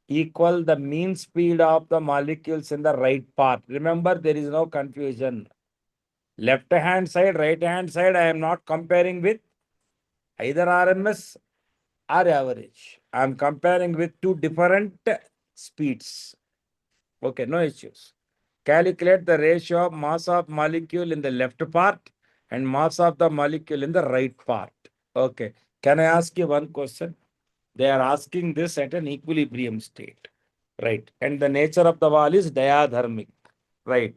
equal the mean speed of the molecules in the right part. Remember, there is no confusion. Left hand side, right hand side, I am not comparing with either RMS or average. I am comparing with two different speeds. Okay, no issues. Calculate the ratio of mass of molecule in the left part and mass of the molecule in the right part. Okay. Can I ask you one question? They are asking this at an equilibrium state. Right. And the nature of the wall is diathermic. Right.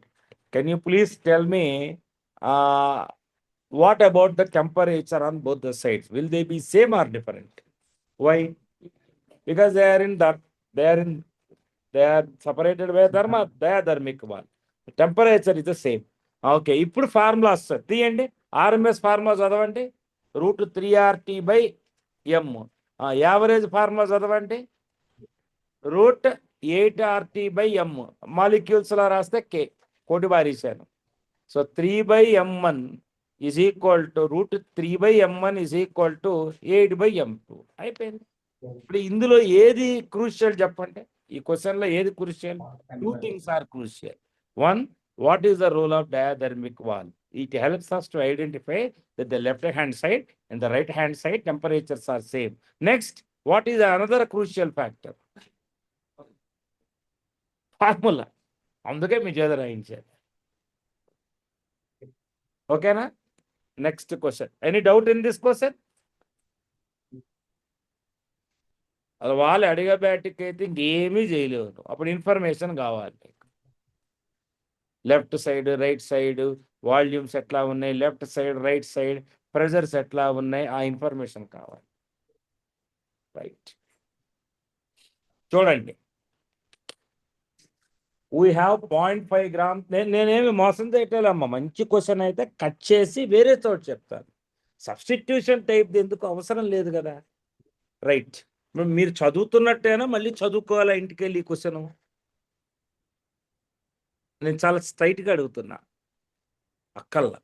Can you please tell me what about the temperature on both the sides? Will they be same or different? Why? Because they are in that they are in they are separated by diathermic wall. The temperature is the same. Okay ఇప్పుడు formulas తీయండి RMS formula చదవండి √3RT/m average formula చదవండి √8RT/m మాలిక్యూల్స్లో రాస్తే కే కోటి బారీశాను so 3/m1 is equal to √3/m1 is equal to 8/m2 అయిపోయింది. ఇప్పుడు ఇందులో ఏది క్రూషియల్ చెప్పండి ఈ క్వశ్చన్లో ఏది crucial? Two things are crucial. One, what is the role of diathermic wall? It helps us to identify that the left hand side and the right hand side temperatures are same. Next, what is another crucial factor? Formula. అందుకే మీ చేత రాయించారు. ఓకేనా? Next question. Any doubt in this question? అది వాళ్ళు అడిగబెట్టిక్ అయితే ఇంకేమీ చేయలేవు. అప్పుడు ఇన్ఫర్మేషన్ కావాలి. Left side right side volumes ఎట్లా ఉన్నాయి, left side right side pressures ఎట్లా ఉన్నాయి, ఆ ఇన్ఫర్మేషన్ కావాలి. రైట్, చూడండి. We have 0.5 grams. నేనేమి మోసం చేయటలేమ్మా, మంచి క్వశ్చన్ అయితే కట్ చేసి వేరే చోట చెప్తాను. సబ్స్టిట్యూషన్ టైప్ ఎందుకు అవసరం లేదు కదా. రైట్, మీరు చదువుతున్నట్టేనా మళ్ళీ చదువుకోవాలా ఇంటికి వెళ్ళి ఈ క్వశ్చన్? నేను చాలా స్ట్రైట్గా అడుగుతున్నా. అక్కల్లా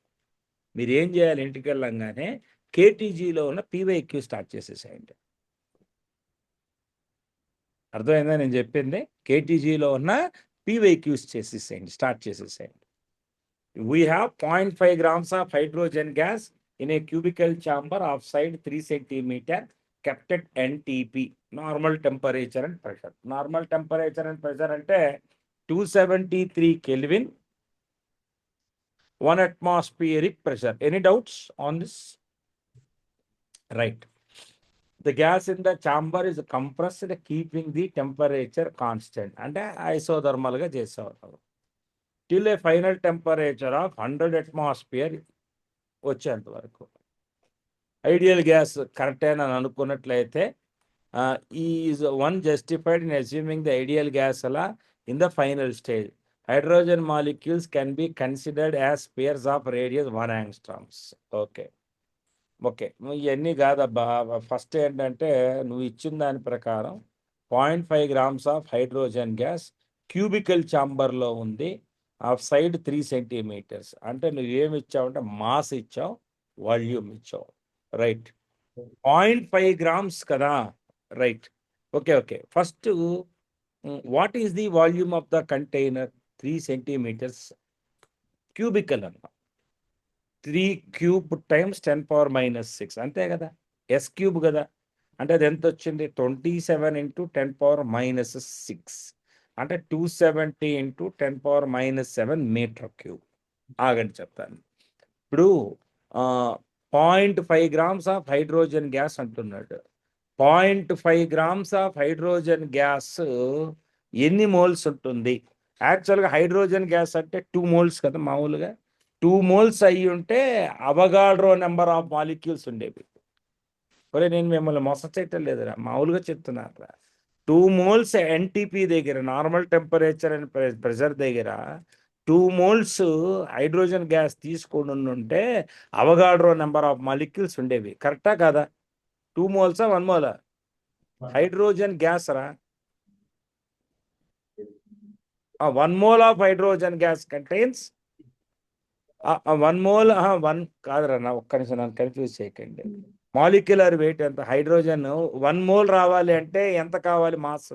మీరు ఏం చేయాలి, ఇంటికి వెళ్ళంగానే కేటీజీలో ఉన్న PYQ స్టార్ట్ చేసేసేయండి. అర్థమైందా నేను చెప్పింది? కేటీజీలో ఉన్న PYQs చేసేసేయండి, స్టార్ట్ చేసేసేయండి. We have 0.5 grams of hydrogen gas in a cubical chamber of side 3 centimeter kept at NTP, normal temperature and pressure. Normal temperature and pressure అంటే 273 Kelvin, 1 atmospheric pressure. Any doubts on this? Right. The gas in the chamber is compressed, keeping the temperature constant. అంటే ఐసోథర్మల్గా చేసేవారు till a final temperature of 100 atmosphere వచ్చేంత వరకు. Ideal gas correct అని అనుకున్నట్లయితే is one justified in assuming the ideal gas అలా in the final stage. Hydrogen molecules can be considered as spheres of radius 1 angstroms. Okay okay, ఇవన్నీ కాదబ్బా. First ఏంటంటే నువ్వు ఇచ్చిన దాని ప్రకారం 0.5 grams ఆఫ్ హైడ్రోజన్ గ్యాస్ క్యూబికల్ ఛాంబర్లో ఉంది, ఆఫ్ సైడ్ 3 centimeters. అంటే నువ్వు ఏమి ఇచ్చావు అంటే మాస్ ఇచ్చావు, వాల్యూమ్ ఇచ్చావు. రైట్, 0.5 grams కదా. Right, okay okay. First what is the volume of the container? 3 centimeters cubical అన్న 3 cube times 10⁻⁻6 అంతే కదా, S³ కదా. అంటే అది ఎంత వచ్చింది? 27 × 10⁻⁻6 అంటే 270 × 10⁻⁻7 మీటర్ క్యూబ్. ఆగండి చెప్తాను. ఇప్పుడు 0.5 grams ఆఫ్ హైడ్రోజన్ గ్యాస్ అంటున్నాడు. 0.5 grams ఆఫ్ హైడ్రోజన్ గ్యాస్ ఎన్ని మోల్స్ ఉంటుంది? యాక్చువల్గా హైడ్రోజన్ గ్యాస్ అంటే 2 moles కదా మామూలుగా. 2 moles అయ్యి ఉంటే అవగాడ్రో నెంబర్ ఆఫ్ మాలిక్యూల్స్ ఉండేవి. ఒరే నేను మిమ్మల్ని మోసం చేయటం లేదురా, మామూలుగా చెప్తున్నారా. 2 moles NTP దగ్గర, నార్మల్ టెంపరేచర్ అండ్ ప్రెషర్ దగ్గర 2 moles హైడ్రోజన్ గ్యాస్ తీసుకొని ఉంటే అవగాడ్రో నెంబర్ ఆఫ్ మాలిక్యూల్స్ ఉండేవి. కరెక్టా కాదా? 2 moles 1 mole hydrogen gas రా 1 mole of hydrogen gas contains 1 mole 1 కాదురా నా ఒక్క నిమిషం నన్ను కన్ఫ్యూజ్ చేయకండి. మాలిక్యులర్ వెయిట్ ఎంత హైడ్రోజన్ 1 మోల్ రావాలి అంటే ఎంత కావాలి మాస్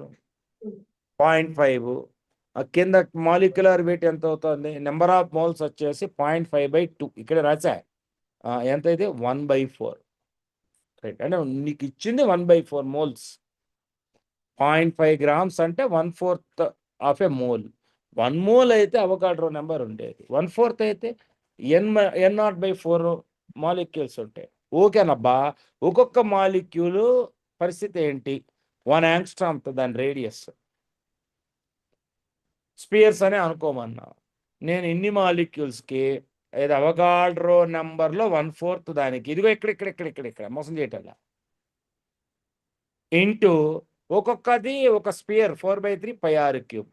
0.5 కింద మాలిక్యులర్ వెయిట్ ఎంత అవుతుంది నెంబర్ ఆఫ్ మోల్స్ వచ్చేసి 0.5/2 ఇక్కడ రాసా ఎంత అయితే 1/4 రైట్ అంటే నీకు ఇచ్చింది 1/4 మోల్స్ 0.5 grams అంటే 1/4 ఆఫ్ ఏ మోల్ 1 మోల్ అయితే అవగాడ్రో నెంబర్ ఉండేది 1/4 అయితే n0/4 మాలిక్యూల్స్ ఉంటాయి. ఓకేనబ్బా ఒక్కొక్క మాలిక్యూల్ పరిస్థితి ఏంటి 1 యాంగ్స్ట్రామ్ దాని రేడియస్ స్పియర్స్ అనే అనుకోమన్నా నేను ఇన్ని మాలిక్యూల్స్కి ఏదో అవగాడ్రో నెంబర్లో 1/4 దానికి ఇదిగో ఇక్కడ మోసం చేయటల్లా ఇంటూ ఒక్కొక్కది ఒక స్పియర్ 4/3 πr³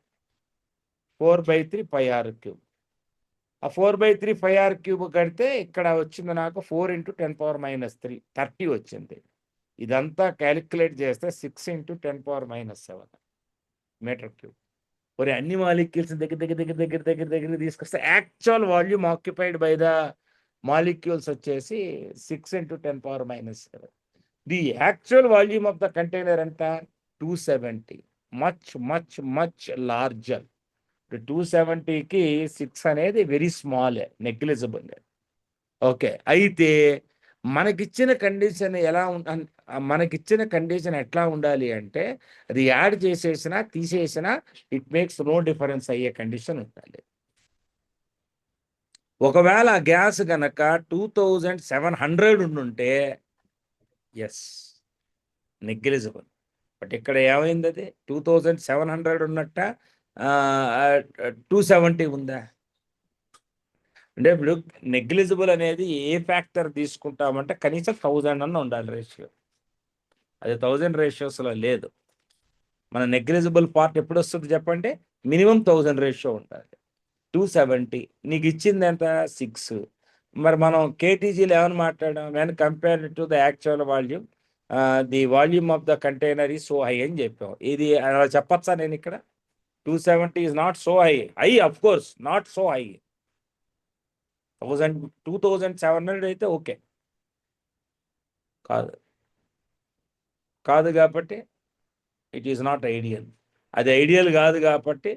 4/3 πr³ ఆ 4/3 πr³ కడితే ఇక్కడ వచ్చింది నాకు 4 × 10⁻³ 30 వచ్చింది. ఇదంతా క్యాలిక్యులేట్ చేస్తే 6 × 10⁻⁷ మీటర్ క్యూబ్. మరి అన్ని మాలిక్యూల్స్ దగ్గర తీసుకొస్తే actual volume occupied by the molecules వచ్చేసి 6 × 10⁻⁷. The actual volume of the container ఎంత 270 మచ్ లార్జర్. 270కి 6 అనేది వెరీ స్మాల్ నెగ్లిజిబుల్. ఓకే అయితే మనకిచ్చిన కండిషన్ ఎట్లా ఉండాలి అంటే అది యాడ్ చేసేసినా తీసేసినా ఇట్ మేక్స్ నో డిఫరెన్స్ అయ్యే కండిషన్ ఉండాలి. ఒకవేళ గ్యాస్ గనక 2700 ఉండుంటే ఎస్ నెగ్లిజిబుల్. బట్ ఇక్కడ ఏమైంది అది 2700 ఉన్నట్ట 270 ఉందా అంటే ఇప్పుడు నెగ్లిజిబుల్ అనేది ఏ ఫ్యాక్టర్ తీసుకుంటామంటే కనీసం 1000 అన్న ఉండాలి రేషియో. అది 1000 రేషియోస్లో లేదు. మన నెగ్లిజిబుల్ పార్ట్ ఎప్పుడు వస్తుంది చెప్పండి మినిమం 1000 రేషియో ఉండాలి. 270 నీకు ఇచ్చింది ఎంత 6. మరి మనం కేటీజీలో ఏమని మాట్లాడాం when compared to the actual volume the volume of the container ఈ సో హై అని చెప్పాం. ఇది అలా చెప్పచ్చా నేను ఇక్కడ 270 is not so high of course not so high. 2700 అయితే ఓకే కాదు కాబట్టి ఇట్ ఈస్ నాట్ ఐడియల్. అది ఐడియల్ కాదు కాబట్టి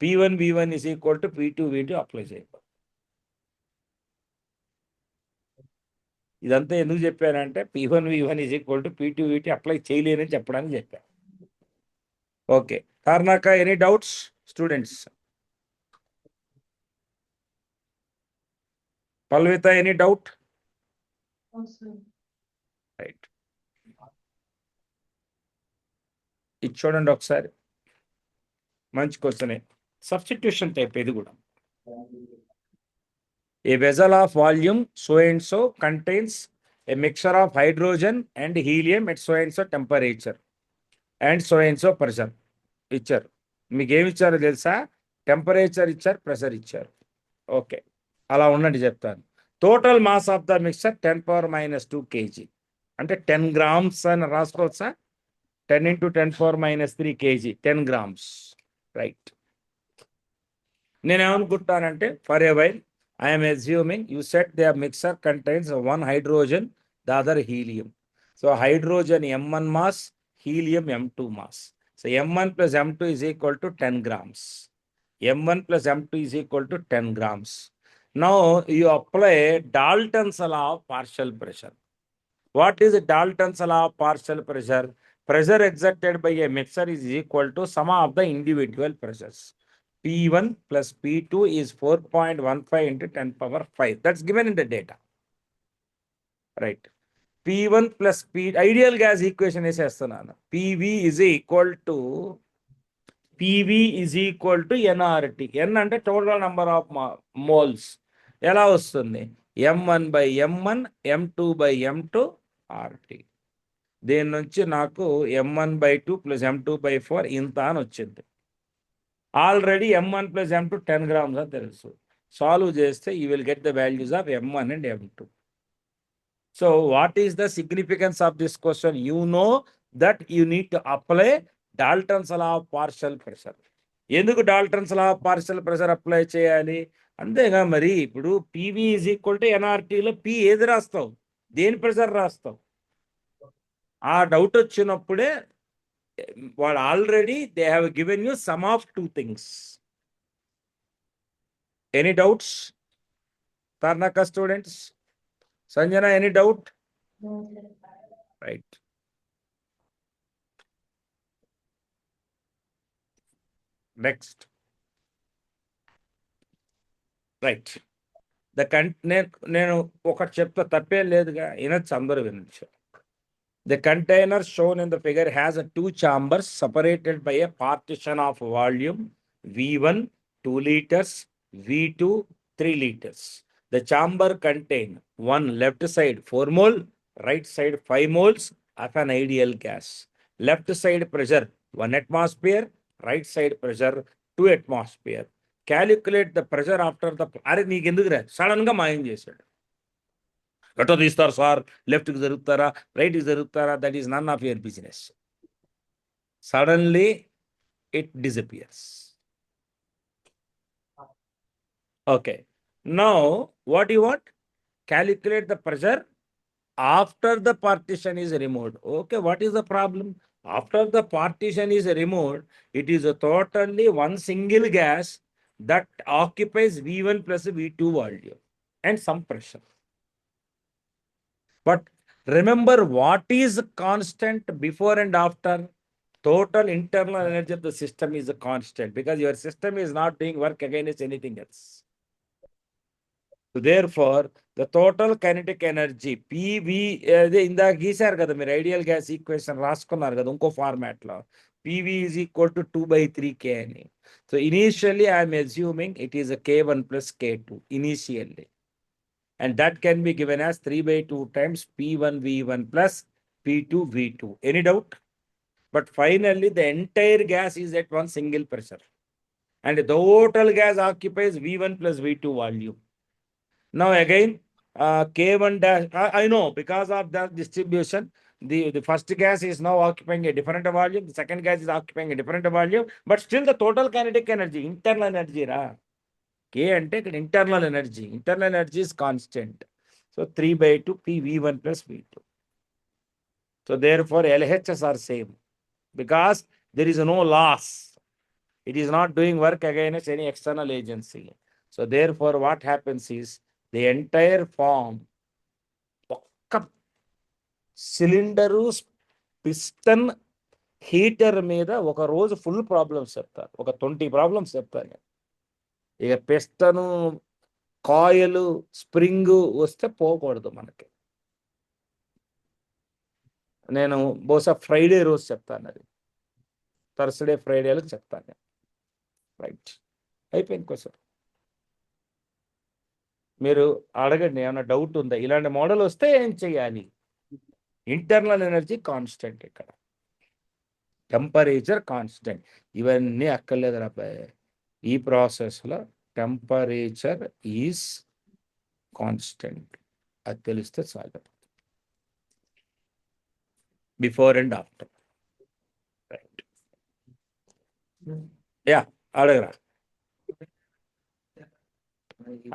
P1 V1 is equal to P2 V2 apply చేయకూడదు. ఇదంతా ఎందుకు చెప్పానంటే P1 V1 is equal to P2 V2 apply చేయలేనని చెప్పడానికి చెప్పాను. Okay Tarnaka any doubts students? Palvitha any doubt? Right ఇది చూడండి ఒకసారి మంచి క్వశ్చనే సబ్స్టిట్యూషన్ టైప్ ఇది కూడా. A vessel of volume so and so contains a mixture of hydrogen and helium at so and so temperature and so and so pressure ఇచ్చారు. మీకు ఏమి ఇచ్చారో తెలుసా టెంపరేచర్ ఇచ్చారు ప్రెషర్ ఇచ్చారు. ఓకే అలా ఉన్నట్టు చెప్తాను. Total mass of the mixture 10⁻² kg అంటే 10 grams అని రాసుకోవచ్చా 10 × 10⁻³ kg 10 grams రైట్. నేనేమనుకుంటానంటే for a while I'm assuming you set the mixture contains 1 hydrogen the other helium. So hydrogen m1 mass helium m2 mass. So m1 plus m2 is equal to 10 grams. m1 plus m2 is equal to 10 grams. Now you apply Dalton's law of partial pressure. What is Dalton's law of partial pressure? Pressure exerted by a mixer is equal to sum of the individual pressures. P1 plus P2 is 4.15 into 10⁵. That's given in the data. Right. P1 plus P ideal gas equation వేసేస్తున్నాను. PV is equal to nRT. N అంటే total number of moles. ఎలా వస్తుంది m1/m1 m2/m2 RT. దీని నుంచి నాకు m1/2 plus m2/4 ఇంత అని వచ్చింది. Already m1 plus m2 10 grams అని తెలుసు. సాల్వ్ చేస్తే you will get the values of m1 and m2. So what is the significance of this question? You know that you need to apply Dalton's law of partial pressure. ఎందుకు Dalton's law partial pressure apply చేయాలి? అంతేగా మరి ఇప్పుడు PV is equal to ఎన్ఆర్టీలో P ఏది రాస్తావు, దేని pressure రాస్తావు? ఆ డౌట్ వచ్చినప్పుడే వాళ్ళు already they have given you sum of two things. Any doubts Tarnaka students? Sanjana, any doubt? Right. Next. Right. నేను ఒకటి చెప్తా, తప్పేం లేదుగా, వినొచ్చు, అందరూ వినొచ్చు. The container shown in the figure has a two chambers separated by a partition of volume V1 2 liters, V2 3 liters. The chamber contain one left side 4 mole, right side 5 moles of an ideal gas. Left side pressure 1 atmosphere, right side pressure 2 atmosphere. Calculate the pressure after the. అరే నీకు ఎందుకురా sudden గా మాయం చేశాడు. ఎటో తీస్తారు sir, లెఫ్ట్కి జరుగుతారా, రైట్కి జరుగుతారా, that is none of your business. Suddenly it disappears. Okay, now what you want? Calculate the pressure after the partition is removed. Okay, what is the problem? After the partition is removed, it is totally one single gas that occupies V1 plus V2 volume and some pressure. But remember, what is constant before and after? Total internal energy of the system is a constant because your system is not doing work against anything else. So therefore, the total kinetic energy PV ఇందా గీశారు కదా మీరు, ideal gas equation రాసుకున్నారు కదా ఇంకో format లో, PV is equal to 2/3K అని. So initially I am assuming it is a K1 plus K2 initially. And that can be given as 3/2 times P1 V1 plus P2 V2. Any doubt? But finally, the entire gas is at one single pressure. And the total gas occupies V1 plus V2 volume. Now again, K1 dash, I know because of that distribution, the first gas is now occupying a different volume, the second gas is occupying a different volume, but still the total kinetic energy, internal energy, K అంటే ఇక్కడ internal energy is constant. So 3/2 PV1 plus V2. So therefore LHS are same because there is no loss. It is not doing work against any external agency. So therefore what happens is the entire form ఒక్క cylinder piston heater మీద ఒక రోజు full problems చెప్తారు, ఒక 20 problems చెప్తారు. ఇక piston, coil, spring వస్తే పోకూడదు మనకి. నేను బహుశా ఫ్రైడే రోజు చెప్తాను, అది థర్స్డే ఫ్రైడేలకు చెప్తాను. రైట్, అయిపోయింది క్వశ్చన్. మీరు అడగండి, ఏమైనా డౌట్ ఉందా? ఇలాంటి మోడల్ వస్తే ఏం చేయాలి? ఇంటర్నల్ ఎనర్జీ కాన్స్టెంట్, ఇక్కడ టెంపరేచర్ కాన్స్టెంట్, ఇవన్నీ అక్కర్లేదు అబ్బాయి. ఈ ప్రాసెస్లో టెంపరేచర్ ఈజ్ కాన్స్టెంట్, అది తెలిస్తే చాలు. Before and after. Right, yeah అడగరా.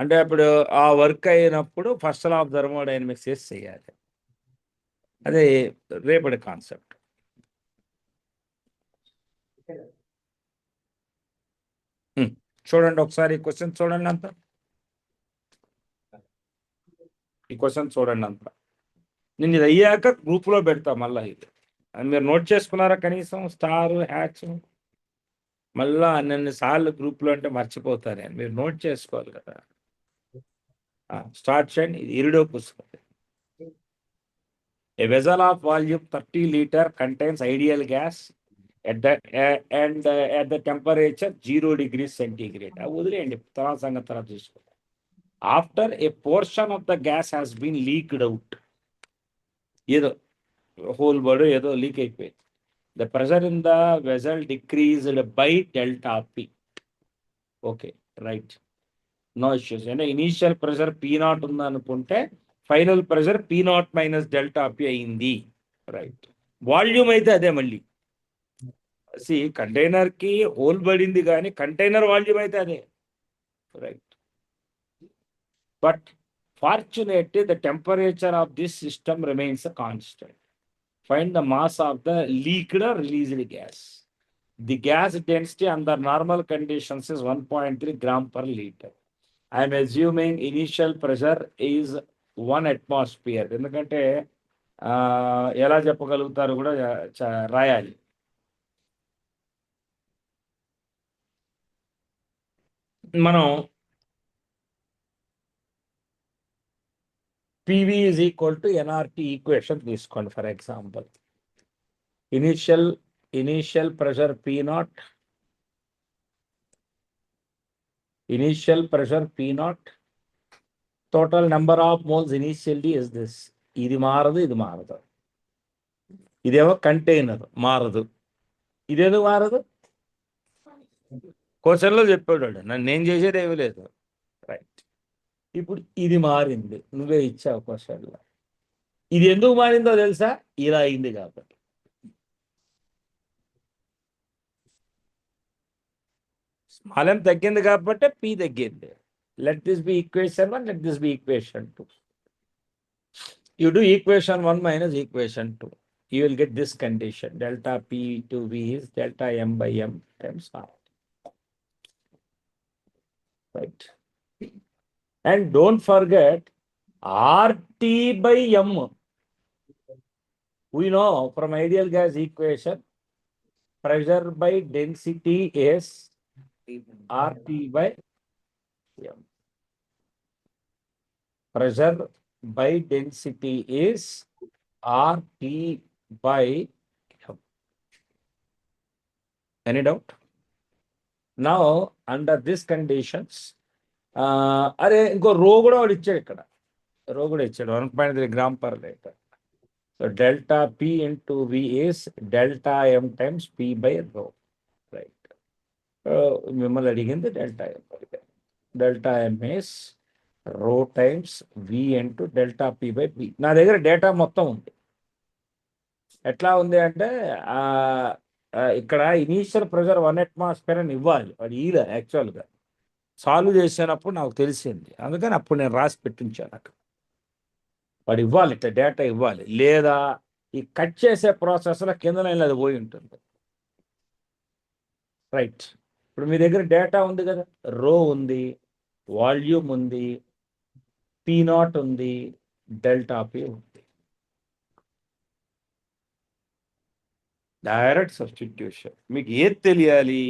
అంటే అప్పుడు ఆ వర్క్ అయినప్పుడు ఫస్ట్ లా ఆఫ్ థర్మోడైనమిక్స్ చేయాలి, అదే రేపటి కాన్సెప్ట్. చూడండి ఒకసారి ఈ క్వశ్చన్ చూడండి అంతా, ఈ క్వశ్చన్ చూడండి అంతా. నేను ఇది అయ్యాక గ్రూప్లో పెడతా మళ్ళీ. ఇది అది మీరు నోట్ చేసుకున్నారా కనీసం? స్టార్ హ్యాచ్ మళ్ళా అన్ని సార్లు గ్రూప్లో అంటే మర్చిపోతారు, మీరు నోట్ చేసుకోవాలి కదా. స్టార్ట్ చేయండి. ఇది ఇరిడో పుస్తకం. A vessel of volume 30 liter contains ideal gas at the temperature 0 degrees centigrade. వదిలేయండి, తర్వాత సంగతి తర్వాత చూసుకోండి. After a portion of the gas has been leaked out, ఏదో హోల్ బర్డ్ ఏదో లీక్ అయిపోయింది. The pressure in the vessel decreased by delta P. Okay, right. No issues. అంటే initial pressure P0 ఉందనుకుంటే final pressure P naught minus delta P అయింది. Right. Volume అయితే అదే మళ్ళీ. Container కి హోల్ పడింది కానీ కంటైనర్ వాల్యూమ్ అయితే అదే. Right. But fortunately the temperature of this system remains constant. Find the mass of the leaked or released gas. The gas density under normal conditions is 1.3 gram per liter. I am assuming initial pressure is 1 atmosphere. ఎందుకంటే ఎలా చెప్పగలుగుతారు కూడా రాయాలి. మనం PV is equal to NRT equation తీసుకోండి. For example initial pressure P not, initial pressure P naught, total number of moles initially is this. ఇది మారదు, ఇది మారదు. ఇదేమో కంటైనర్ మారదు. ఇదేదో మారదు. క్వశ్చన్లో చెప్పాడు, నన్ను ఏం చేసేది ఏమీ లేదు. రైట్. ఇప్పుడు ఇది మారింది, నువ్వే ఇచ్చావు క్వశ్చన్లో. ఇది ఎందుకు మారిందో తెలుసా? ఇలా అయింది కాబట్టి. స్మాల్ m తగ్గింది కాబట్టి P తగ్గింది. Let this be equation 1, let this be equation 2. You do equation 1 minus equation 2. You will get this condition. Delta P to V is delta M by M times R. Right. And don't forget RT by M. We know from ideal gas equation, pressure by density is RT by M. Pressure by density is RT by M. Any doubt? Now, under these conditions, అరే ఇంకో రో కూడా వాడు ఇచ్చాడు ఇక్కడ. రో కూడా ఇచ్చాడు 1.3 gram per liter. So delta P into V is delta M times P by rho. Right. మిమ్మల్ని అడిగింది delta M. Delta M is rho times V into delta P by B. నా దగ్గర డేటా మొత్తం ఉంది. ఎట్లా ఉంది అంటే ఇక్కడ ఇనీషియల్ ప్రెషర్ 1 atmosphere అని ఇవ్వాలి. వాడు ఇలా యాక్చువల్గా సాల్వ్ చేసినప్పుడు నాకు తెలిసింది, అందుకని అప్పుడు నేను రాసి పెట్టించాను అక్కడ. వాడు ఇవ్వాలి, ఇట్లా డేటా ఇవ్వాలి, లేదా ఈ కట్ చేసే ప్రాసెస్లో కింద లైన్లో అది పోయి ఉంటుంది. రైట్. ఇప్పుడు మీ దగ్గర డేటా ఉంది కదా, రో ఉంది, వాల్యూమ్ ఉంది, P నాట్ ఉంది, డెల్టా P ఉంది. Direct substitution. మీకు ఏది తెలియాలి?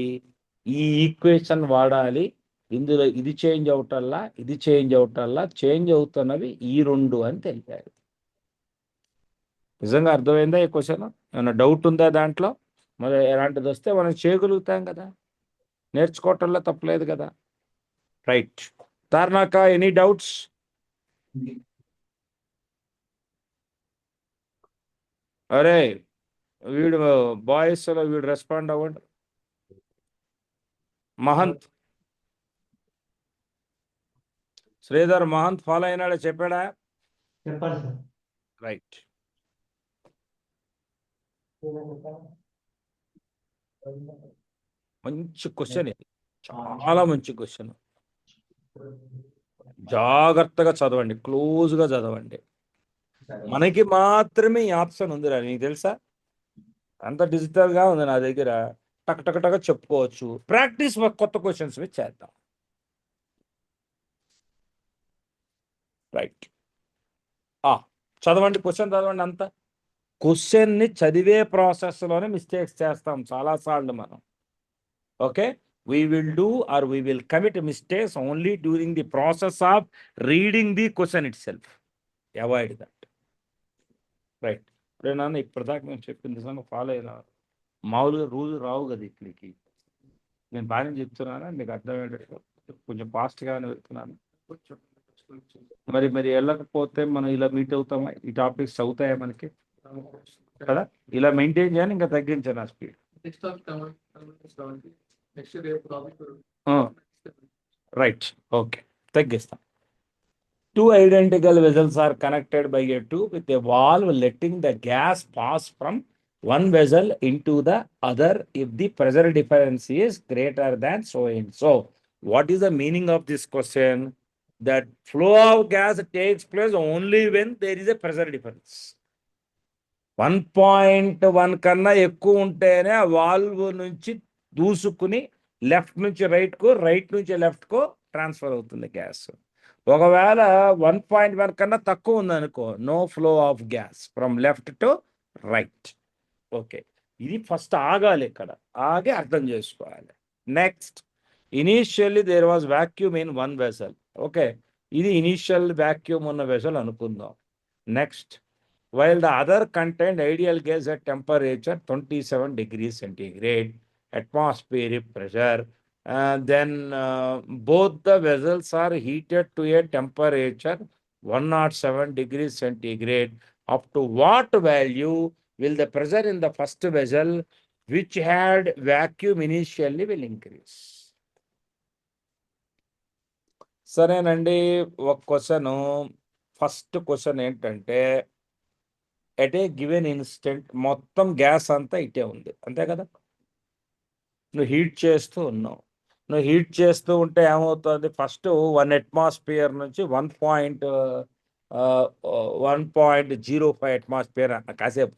ఈ ఈక్వేషన్ వాడాలి. ఇందులో ఇది చేంజ్ అవటల్లా, ఇది చేంజ్ అవటల్లా, చేంజ్ అవుతున్నవి ఈ రెండు అని తెలిపారు. నిజంగా అర్థమైందా ఈ క్వశ్చన్? ఏమైనా డౌట్ ఉందా దాంట్లో? మరి ఎలాంటిది వస్తే మనం చేయగలుగుతాం కదా, నేర్చుకోవటంలో తప్పలేదు కదా. రైట్. Tarnaka any doubts? అరే వీడు బాయ్స్లో వీడు రెస్పాండ్ అవ్వండి. మహంత్, శ్రీధర్ మహంత్ ఫాలో అయినాడా? చెప్పాడా? చెప్పండి సార్. రైట్. మంచి క్వశ్చన్ ఇది, చాలా మంచి క్వశ్చన్. జాగ్రత్తగా చదవండి, క్లోజ్గా చదవండి. మనకి మాత్రమే ఈ ఆప్షన్ ఉందిరా, నీకు తెలుసా? అంత డిజిటల్గా ఉంది నా దగ్గర, టక్ టక్ టక్ చెప్పుకోవచ్చు. ప్రాక్టీస్ కొత్త క్వశ్చన్స్ మీద చేద్దాం. రైట్. చదవండి, క్వశ్చన్ చదవండి. అంతా క్వశ్చన్ని చదివే ప్రాసెస్లోనే మిస్టేక్స్ చేస్తాం చాలాసార్లు మనం. Okay, we will do or we will commit mistakes only during the process of reading the question itself. Avoid that. Right. ఇప్పుడు నాన్న ఇప్పటిదాకా నేను చెప్పింది ఫాలో అయినా మామూలుగా రూల్ రావు కదా ఇట్లకి. నేను బాగానే చెప్తున్నానా? మీకు అర్థమయ్యేటట్టు కొంచెం ఫాస్ట్గానే వెళ్తున్నాను. మరి వెళ్ళకపోతే మనం ఇలా మీట్ అవుతామా? ఈ టాపిక్స్ అవుతాయా మనకి కదా? ఇలా మెయింటైన్ చేయాలి, ఇంకా తగ్గించాను ఆ స్పీడ్. రైట్. ఓకే, తగ్గిస్తాం. two identical vessels are connected by a tube with a valve letting the gas pass from one vessel into the other if the pressure difference is greater than so and so. What is the meaning of this question? That flow of gas takes place only when there is a pressure difference. 1.1 కన్నా ఎక్కువ ఉంటేనే ఆ valve నుంచి దూసుకుని left నుంచి right నుంచి left కో transfer అవుతుంది గ్యాస్. ఒకవేళ 1.1 కన్నా తక్కువ ఉందనుకో, no flow of gas from left to right. Okay, ఇది ఫస్ట్ ఆగాలి, ఇక్కడ ఆగి అర్థం చేసుకోవాలి. Next, initially there was vacuum in one vessel. Okay, ఇది ఇనీషియల్ వాక్యూమ్ ఉన్న వెసల్ అనుకుందాం. Next, while the other contained ideal gas at temperature 27 degrees centigrade, atmospheric pressure, then both the vessels are heated to a temperature 107 degrees centigrade. Up to what value will the pressure in the first vessel, which had vacuum initially, will increase? సరేనండి, ఒక question, first question ఏంటంటే, at a given instant మొత్తం gas అంతా ఇటే ఉంది, అంతే కదా? నువ్వు హీట్ చేస్తూ ఉన్నావు. నువ్వు హీట్ చేస్తూ ఉంటే ఏమవుతుంది? ఫస్ట్ 1 atmosphere నుంచి 1.05 atmosphere కాసేపు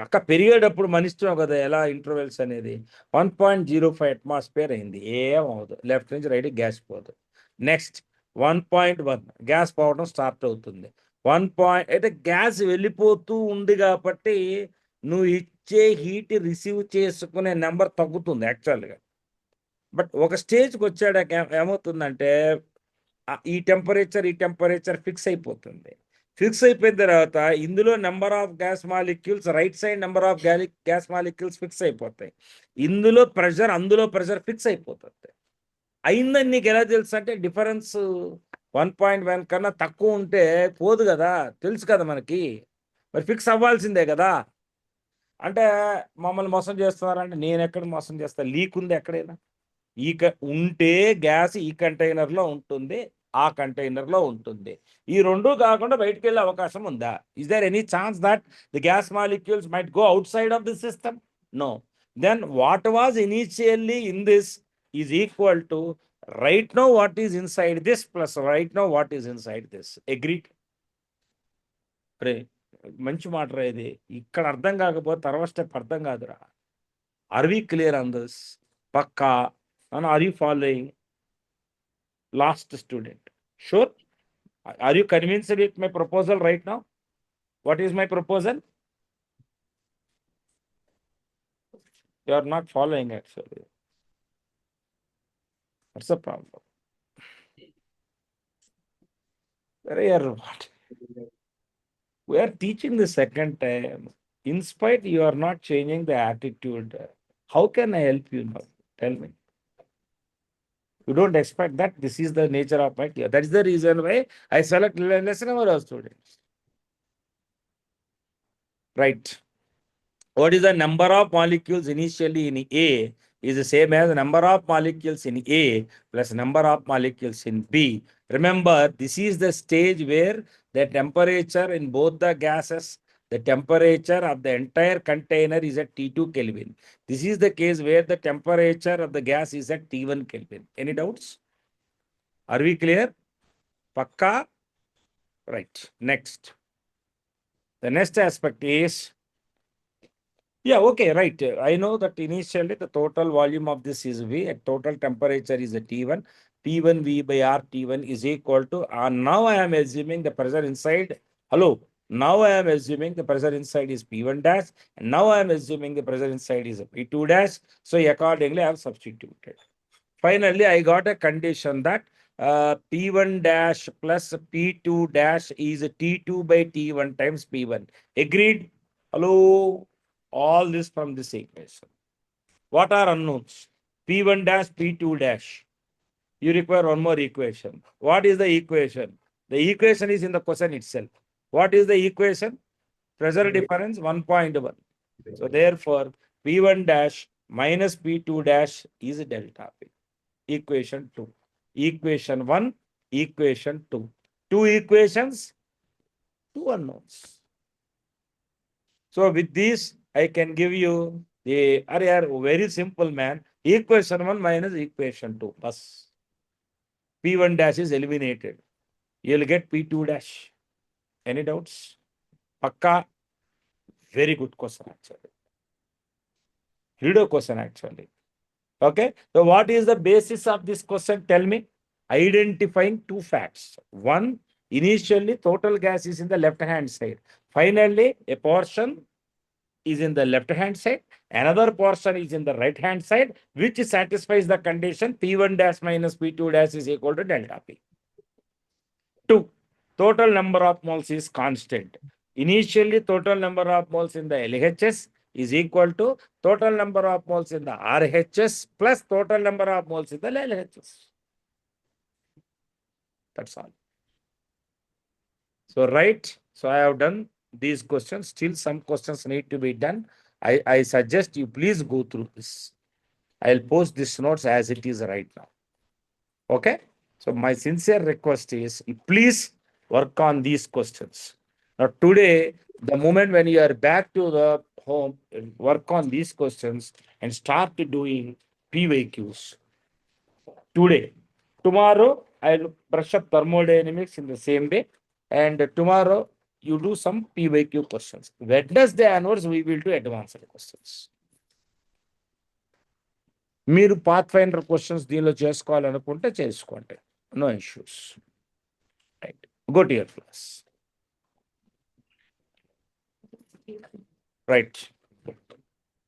అక్క పెరిగేటప్పుడు మన ఇష్టం కదా ఎలా ఇంటర్వెల్స్ అనేది. 1.05 atmosphere అయింది, ఏమవుదు, లెఫ్ట్ నుంచి రైట్ గ్యాస్ పోదు. నెక్స్ట్ 1.1 గ్యాస్ పోవడం స్టార్ట్ అవుతుంది. 1 అయితే గ్యాస్ వెళ్ళిపోతూ ఉంది కాబట్టి నువ్వు ఇచ్చే హీట్ రిసీవ్ చేసుకునే నెంబర్ తగ్గుతుంది యాక్చువల్గా. బట్ ఒక స్టేజ్కి వచ్చాక ఏమవుతుందంటే ఈ టెంపరేచర్ ఫిక్స్ అయిపోతుంది. ఫిక్స్ అయిపోయిన తర్వాత ఇందులో number of gas molecules, right side number of gas molecules fix అయిపోతాయి. అందులో ప్రెషర్ ఫిక్స్ అయిపోతుంది. అయిందని నీకు ఎలా తెలుసు అంటే, డిఫరెన్స్ 1.1 కన్నా తక్కువ ఉంటే పోదు కదా, తెలుసు కదా మనకి. మరి ఫిక్స్ అవ్వాల్సిందే కదా. అంటే మమ్మల్ని మోసం చేస్తున్నారంటే, నేను ఎక్కడ మోసం చేస్తా? లీక్ ఉంది ఎక్కడైనా? ఉంటే గ్యాస్ ఈ కంటైనర్లో ఉంటుంది, ఆ కంటైనర్లో ఉంటుంది. ఈ రెండు కాకుండా బయటకు వెళ్ళే అవకాశం ఉందా? Is there any chance that the gas molecules might go outside of the system? No. Then what was initially in this is equal to right now what is inside this plus right now what is inside this. Agreed? రే, మంచి మాట రా ఇది. ఇక్కడ అర్థం కాకపోతే తర్వాత step అర్థం కాదురా. Are we clear on this? పక్కా? Are you following? Last student, sure? Are you convinced with my proposal right now? What is my proposal? You are not following actually. What's the problem? What? We are teaching the second time. In spite you are not changing the attitude. How can I help you now? Tell me. You don't expect that. This is the nature of my teacher. That is the reason why I select lesson over our students. Right. What is the number of molecules initially in A is the same as the number of molecules in A plus number of molecules in B. Remember, this is the stage where the temperature in both the gases, the temperature of the entire container is at T2 Kelvin. This is the case where the temperature of the gas is at T1 Kelvin. Any doubts? Are we clear? Pakka? Right. Next. The next aspect is, yeah, okay, right. I know that initially the total volume of this is V, at total temperature is a T1. T1 V by R T1 is equal to, now I am assuming the pressure inside, hello, now I am assuming the pressure inside is P1 dash, and now I am assuming the pressure inside is a P2 dash. So accordingly, I have substituted. Finally, I got a condition that P1 dash plus P2 dash is T2 by T1 times P1. Agreed? Hello? All this from this equation. What are unknowns? P1 dash, P2 dash. You require one more equation. What is the equation? The equation is in the question itself. What is the equation? Pressure difference 1.1. So therefore, P1 dash minus P2 dash is delta P. Equation 2. Equation 1, equation 2. 2 equations, 2 unknowns. So with this, I can give you the very simple man. Equation 1 minus equation 2 plus P1 dash is eliminated. You'll get P2 dash. Any doubts? Pakka. Very good question actually. Hero question actually. Okay. So what is the basis of this question? Tell me. Identifying 2 facts. One, initially total gas is in the left hand side. Finally, a portion is in the left hand side. Another portion is in the right hand side, which satisfies the condition P1 dash minus P2 dash is equal to delta P. 2, total number of moles is constant. Initially, total number of moles in the LHS is equal to total number of moles in the RHS plus total number of moles in the LHS. That's all. So, right. So, I have done these questions. Still, some questions need to be done. I suggest you please go through this. I'll post these notes as it is right now. Okay. So, my sincere request is please work on these questions. Now, today, the moment when you are back to the home, work on these questions and start doing PYQs. Today. Tomorrow, I'll brush up thermodynamics in the same way. And tomorrow, you do some PYQ questions. Wednesday onwards, we will do advanced questions. మీరు path finder questions దీనిలో చేసుకోవాలనుకుంటే చేసుకోండి. No issues. Right. Go to your class. Right.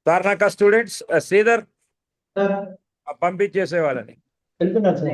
Tarnaka students Sridhar sir పంపించేసే వాళ్ళని. వెళ్తున్నారు sir